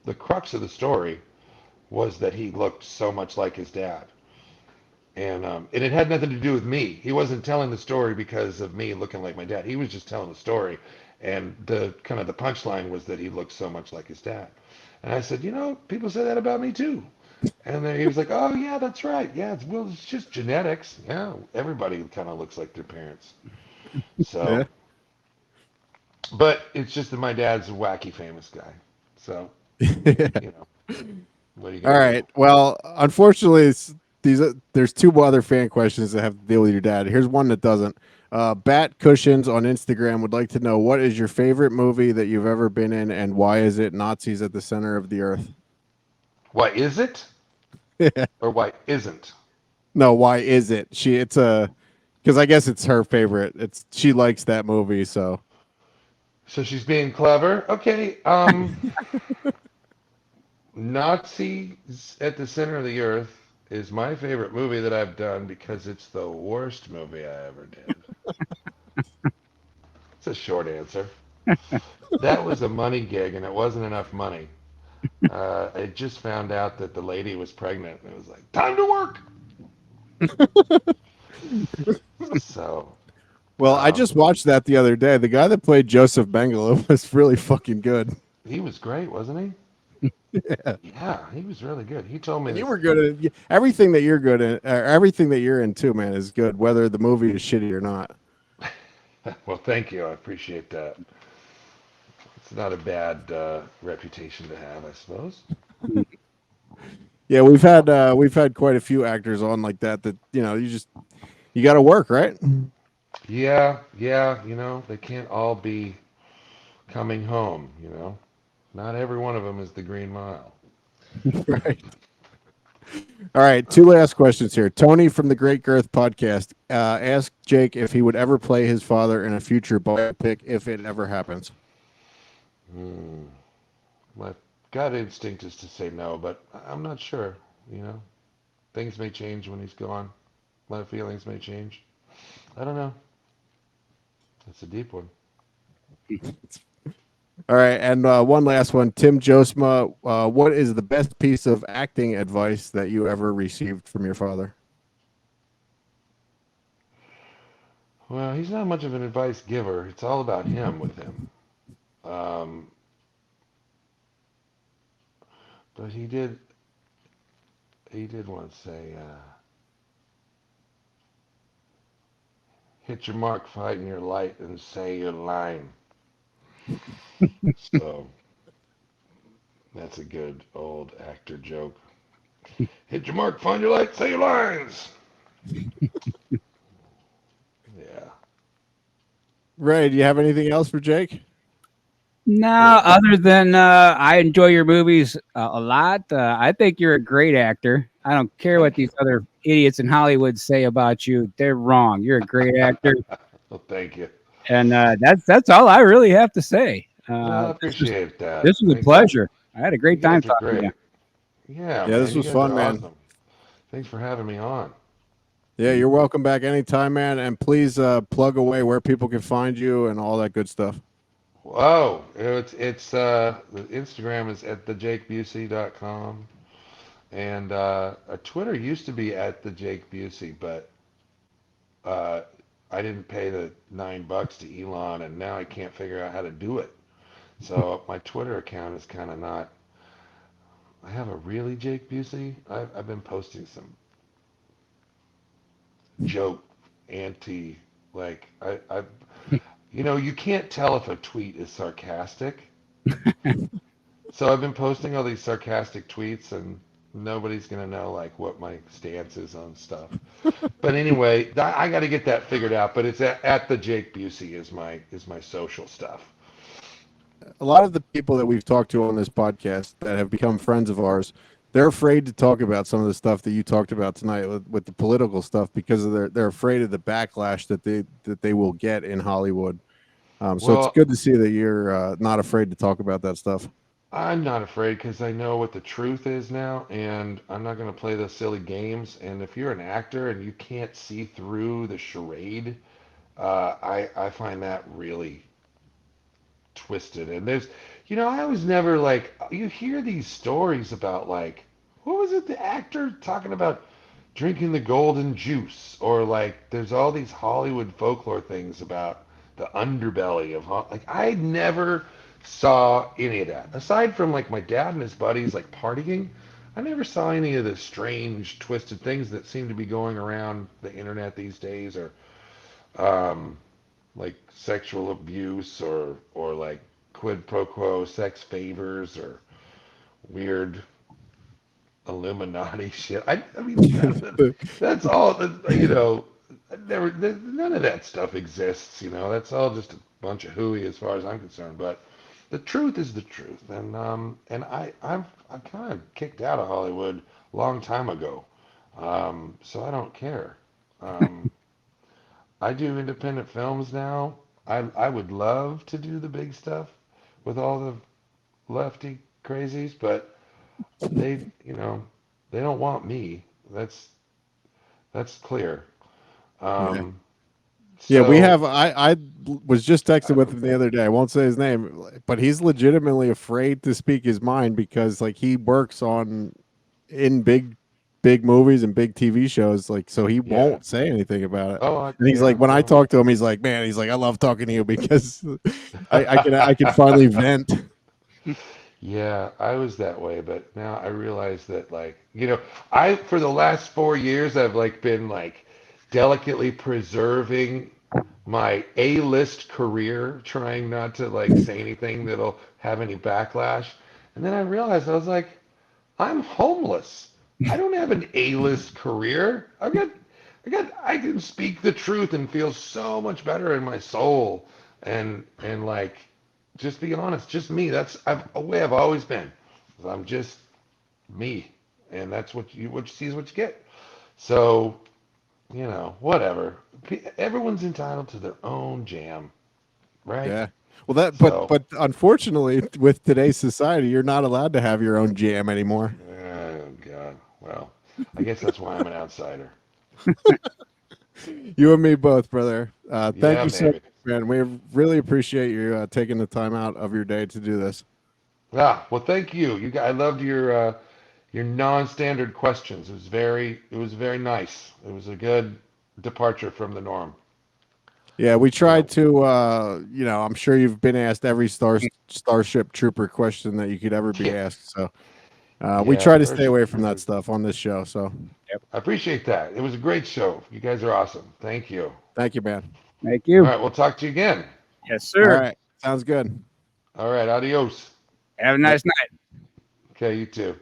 the crux of the story was that he looked so much like his dad. And it had nothing to do with me. He wasn't telling the story because of me looking like my dad. He was just telling the story. And the punchline was that he looked so much like his dad. And I said, people say that about me too. And then he was like, oh yeah, that's right. Yeah, it's just genetics. Yeah, everybody kind of looks like their parents. So, Yeah. But it's just that my dad's a wacky famous guy. So, what are you All gonna right. Well, unfortunately, there's two other fan questions that have to deal with your dad. Here's one that doesn't. Bat Cushions on Instagram would like to know, what is your favorite movie that you've ever been in, and why is it Nazis at the Center of the Earth? Why is it? Yeah. Or why isn't? No, why is it? Because I guess it's her favorite. She likes that movie, so. So she's being clever. Okay. Nazis at the Center of the Earth is my favorite movie that I've done because it's the worst movie I ever did. It's a short answer. That was a money gig, and it wasn't enough money. I just found out that the lady was pregnant, and it was like, time to work. So. Well, I just watched that the other day. The guy that played Joseph Mengele was really fucking good. He was great, wasn't he? Yeah, he was really good. He told me you were good at everything that you're good at. Everything that you're in too, man, is good, whether the movie is shitty or not. Well, thank you. I appreciate that. It's not a bad reputation to have, I suppose. Yeah, we've had quite a few actors on like that. You got to work, right? Yeah. They can't all be coming home. Not every one of them is the Green Mile. Right. All right, two last questions here. Tony from the Great Girth podcast asked Jake if he would ever play his father in a future biopic if it ever happens. My gut instinct is to say no, but I'm not sure. You know, things may change when he's gone. My feelings may change. I don't know. That's a deep one. All right, and one last one. Tim Josma, what is the best piece of acting advice that you ever received from your father? Well, he's not much of an advice giver. It's all about him with him. But he did once say, hit your mark, find your light, and say your line. So that's a good old actor joke. Hit your mark, find your light, say your lines. Yeah. Ray, do you have anything else for Jake? No, other than I enjoy your movies a lot. I think you're a great actor. I don't care what these other idiots in Hollywood say about you. They're wrong. You're a great actor. Well, thank you. And that's all I really have to say. I appreciate that. This was a pleasure. I had a great time You guys are talking to you. great. Yeah, Yeah, man, this was you guys fun, are man. awesome. Thanks for having me on. Yeah, you're welcome back anytime, man. And please plug away where people can find you and all that good stuff. Whoa, it's the Instagram is at thejakebusey.com, and Twitter used to be at thejakebusey, but I didn't pay the $9 to Elon, and now I can't figure out how to do it. So my Twitter account is kind of not. I have a really Jake Busey. I've been posting some joke anti like I you know, you can't tell if a tweet is sarcastic. So I've been posting all these sarcastic tweets, and nobody's gonna know like what my stance is on stuff. But anyway, I got to get that figured out. But it's at the Jake Busey is my social stuff. A lot of the people that we've talked to on this podcast that have become friends of ours, they're afraid to talk about some of the stuff that you talked about tonight with the political stuff because of they're afraid of the backlash that they will get in Hollywood. So it's good to see that you're not afraid to talk about that stuff. I'm not afraid because I know what the truth is now, and I'm not going to play those silly games. And if you're an actor and you can't see through the charade, I find that really twisted. And there's, you know, I was never like, you hear these stories about like, what was it, the actor talking about drinking the golden juice, or like there's all these Hollywood folklore things about the underbelly of like I never saw any of that aside from like my dad and his buddies like partying. I never saw any of the strange twisted things that seem to be going around the internet these days, or like sexual abuse, or like quid pro quo sex favors, or weird Illuminati shit. I mean, that's all. You know, none of that stuff exists. You know, that's all just a bunch of hooey as far as I'm concerned. But the truth is the truth, and I'm kind of kicked out of Hollywood a long time ago, so I don't care. I do independent films now. I would love to do the big stuff with all the lefty crazies, but they, you know, they don't want me. That's clear. Yeah, So, we have. I was just texting with him the other day. I won't say his name, but he's legitimately afraid to speak his mind because like he works in big movies and big TV shows, like so he won't say anything about it. oh, And he's like, when I talk to him, he's like, man, he's like, I love talking to you because I can finally vent. Yeah, I was that way, but now I realize that like, you know, I for the last 4 years I've like been like delicately preserving my A-list career, trying not to like say anything that'll have any backlash. And then I realized I was like, I'm homeless. I don't have an A-list career. I can speak the truth and feel so much better in my soul and like Just be honest. Just me. That's the way I've always been. I'm just me, and that's what you see is what you get. So, whatever. Everyone's entitled to their own jam, right? Yeah. Well, that So- but unfortunately, with today's society, you're not allowed to have your own jam anymore. Oh God. Well, I guess that's why I'm an outsider. You and me both, brother. Thank Yeah, you so baby. much, man. We really appreciate you taking the time out of your day to do this. Well, thank you. I loved your non-standard questions. It was very nice. It was a good departure from the norm. Yeah, we tried to. I'm sure you've been asked every Starship Trooper question that you could ever be asked. So we Yeah, try to stay Starship away from that Troopers. stuff on this show. So I appreciate that. It was a great show. You guys are awesome. Thank you. thank you, man. Thank All you. right, we'll talk to you again. Yes, All sir. right, sounds good. All right, adios. Have a nice night. Okay, you too.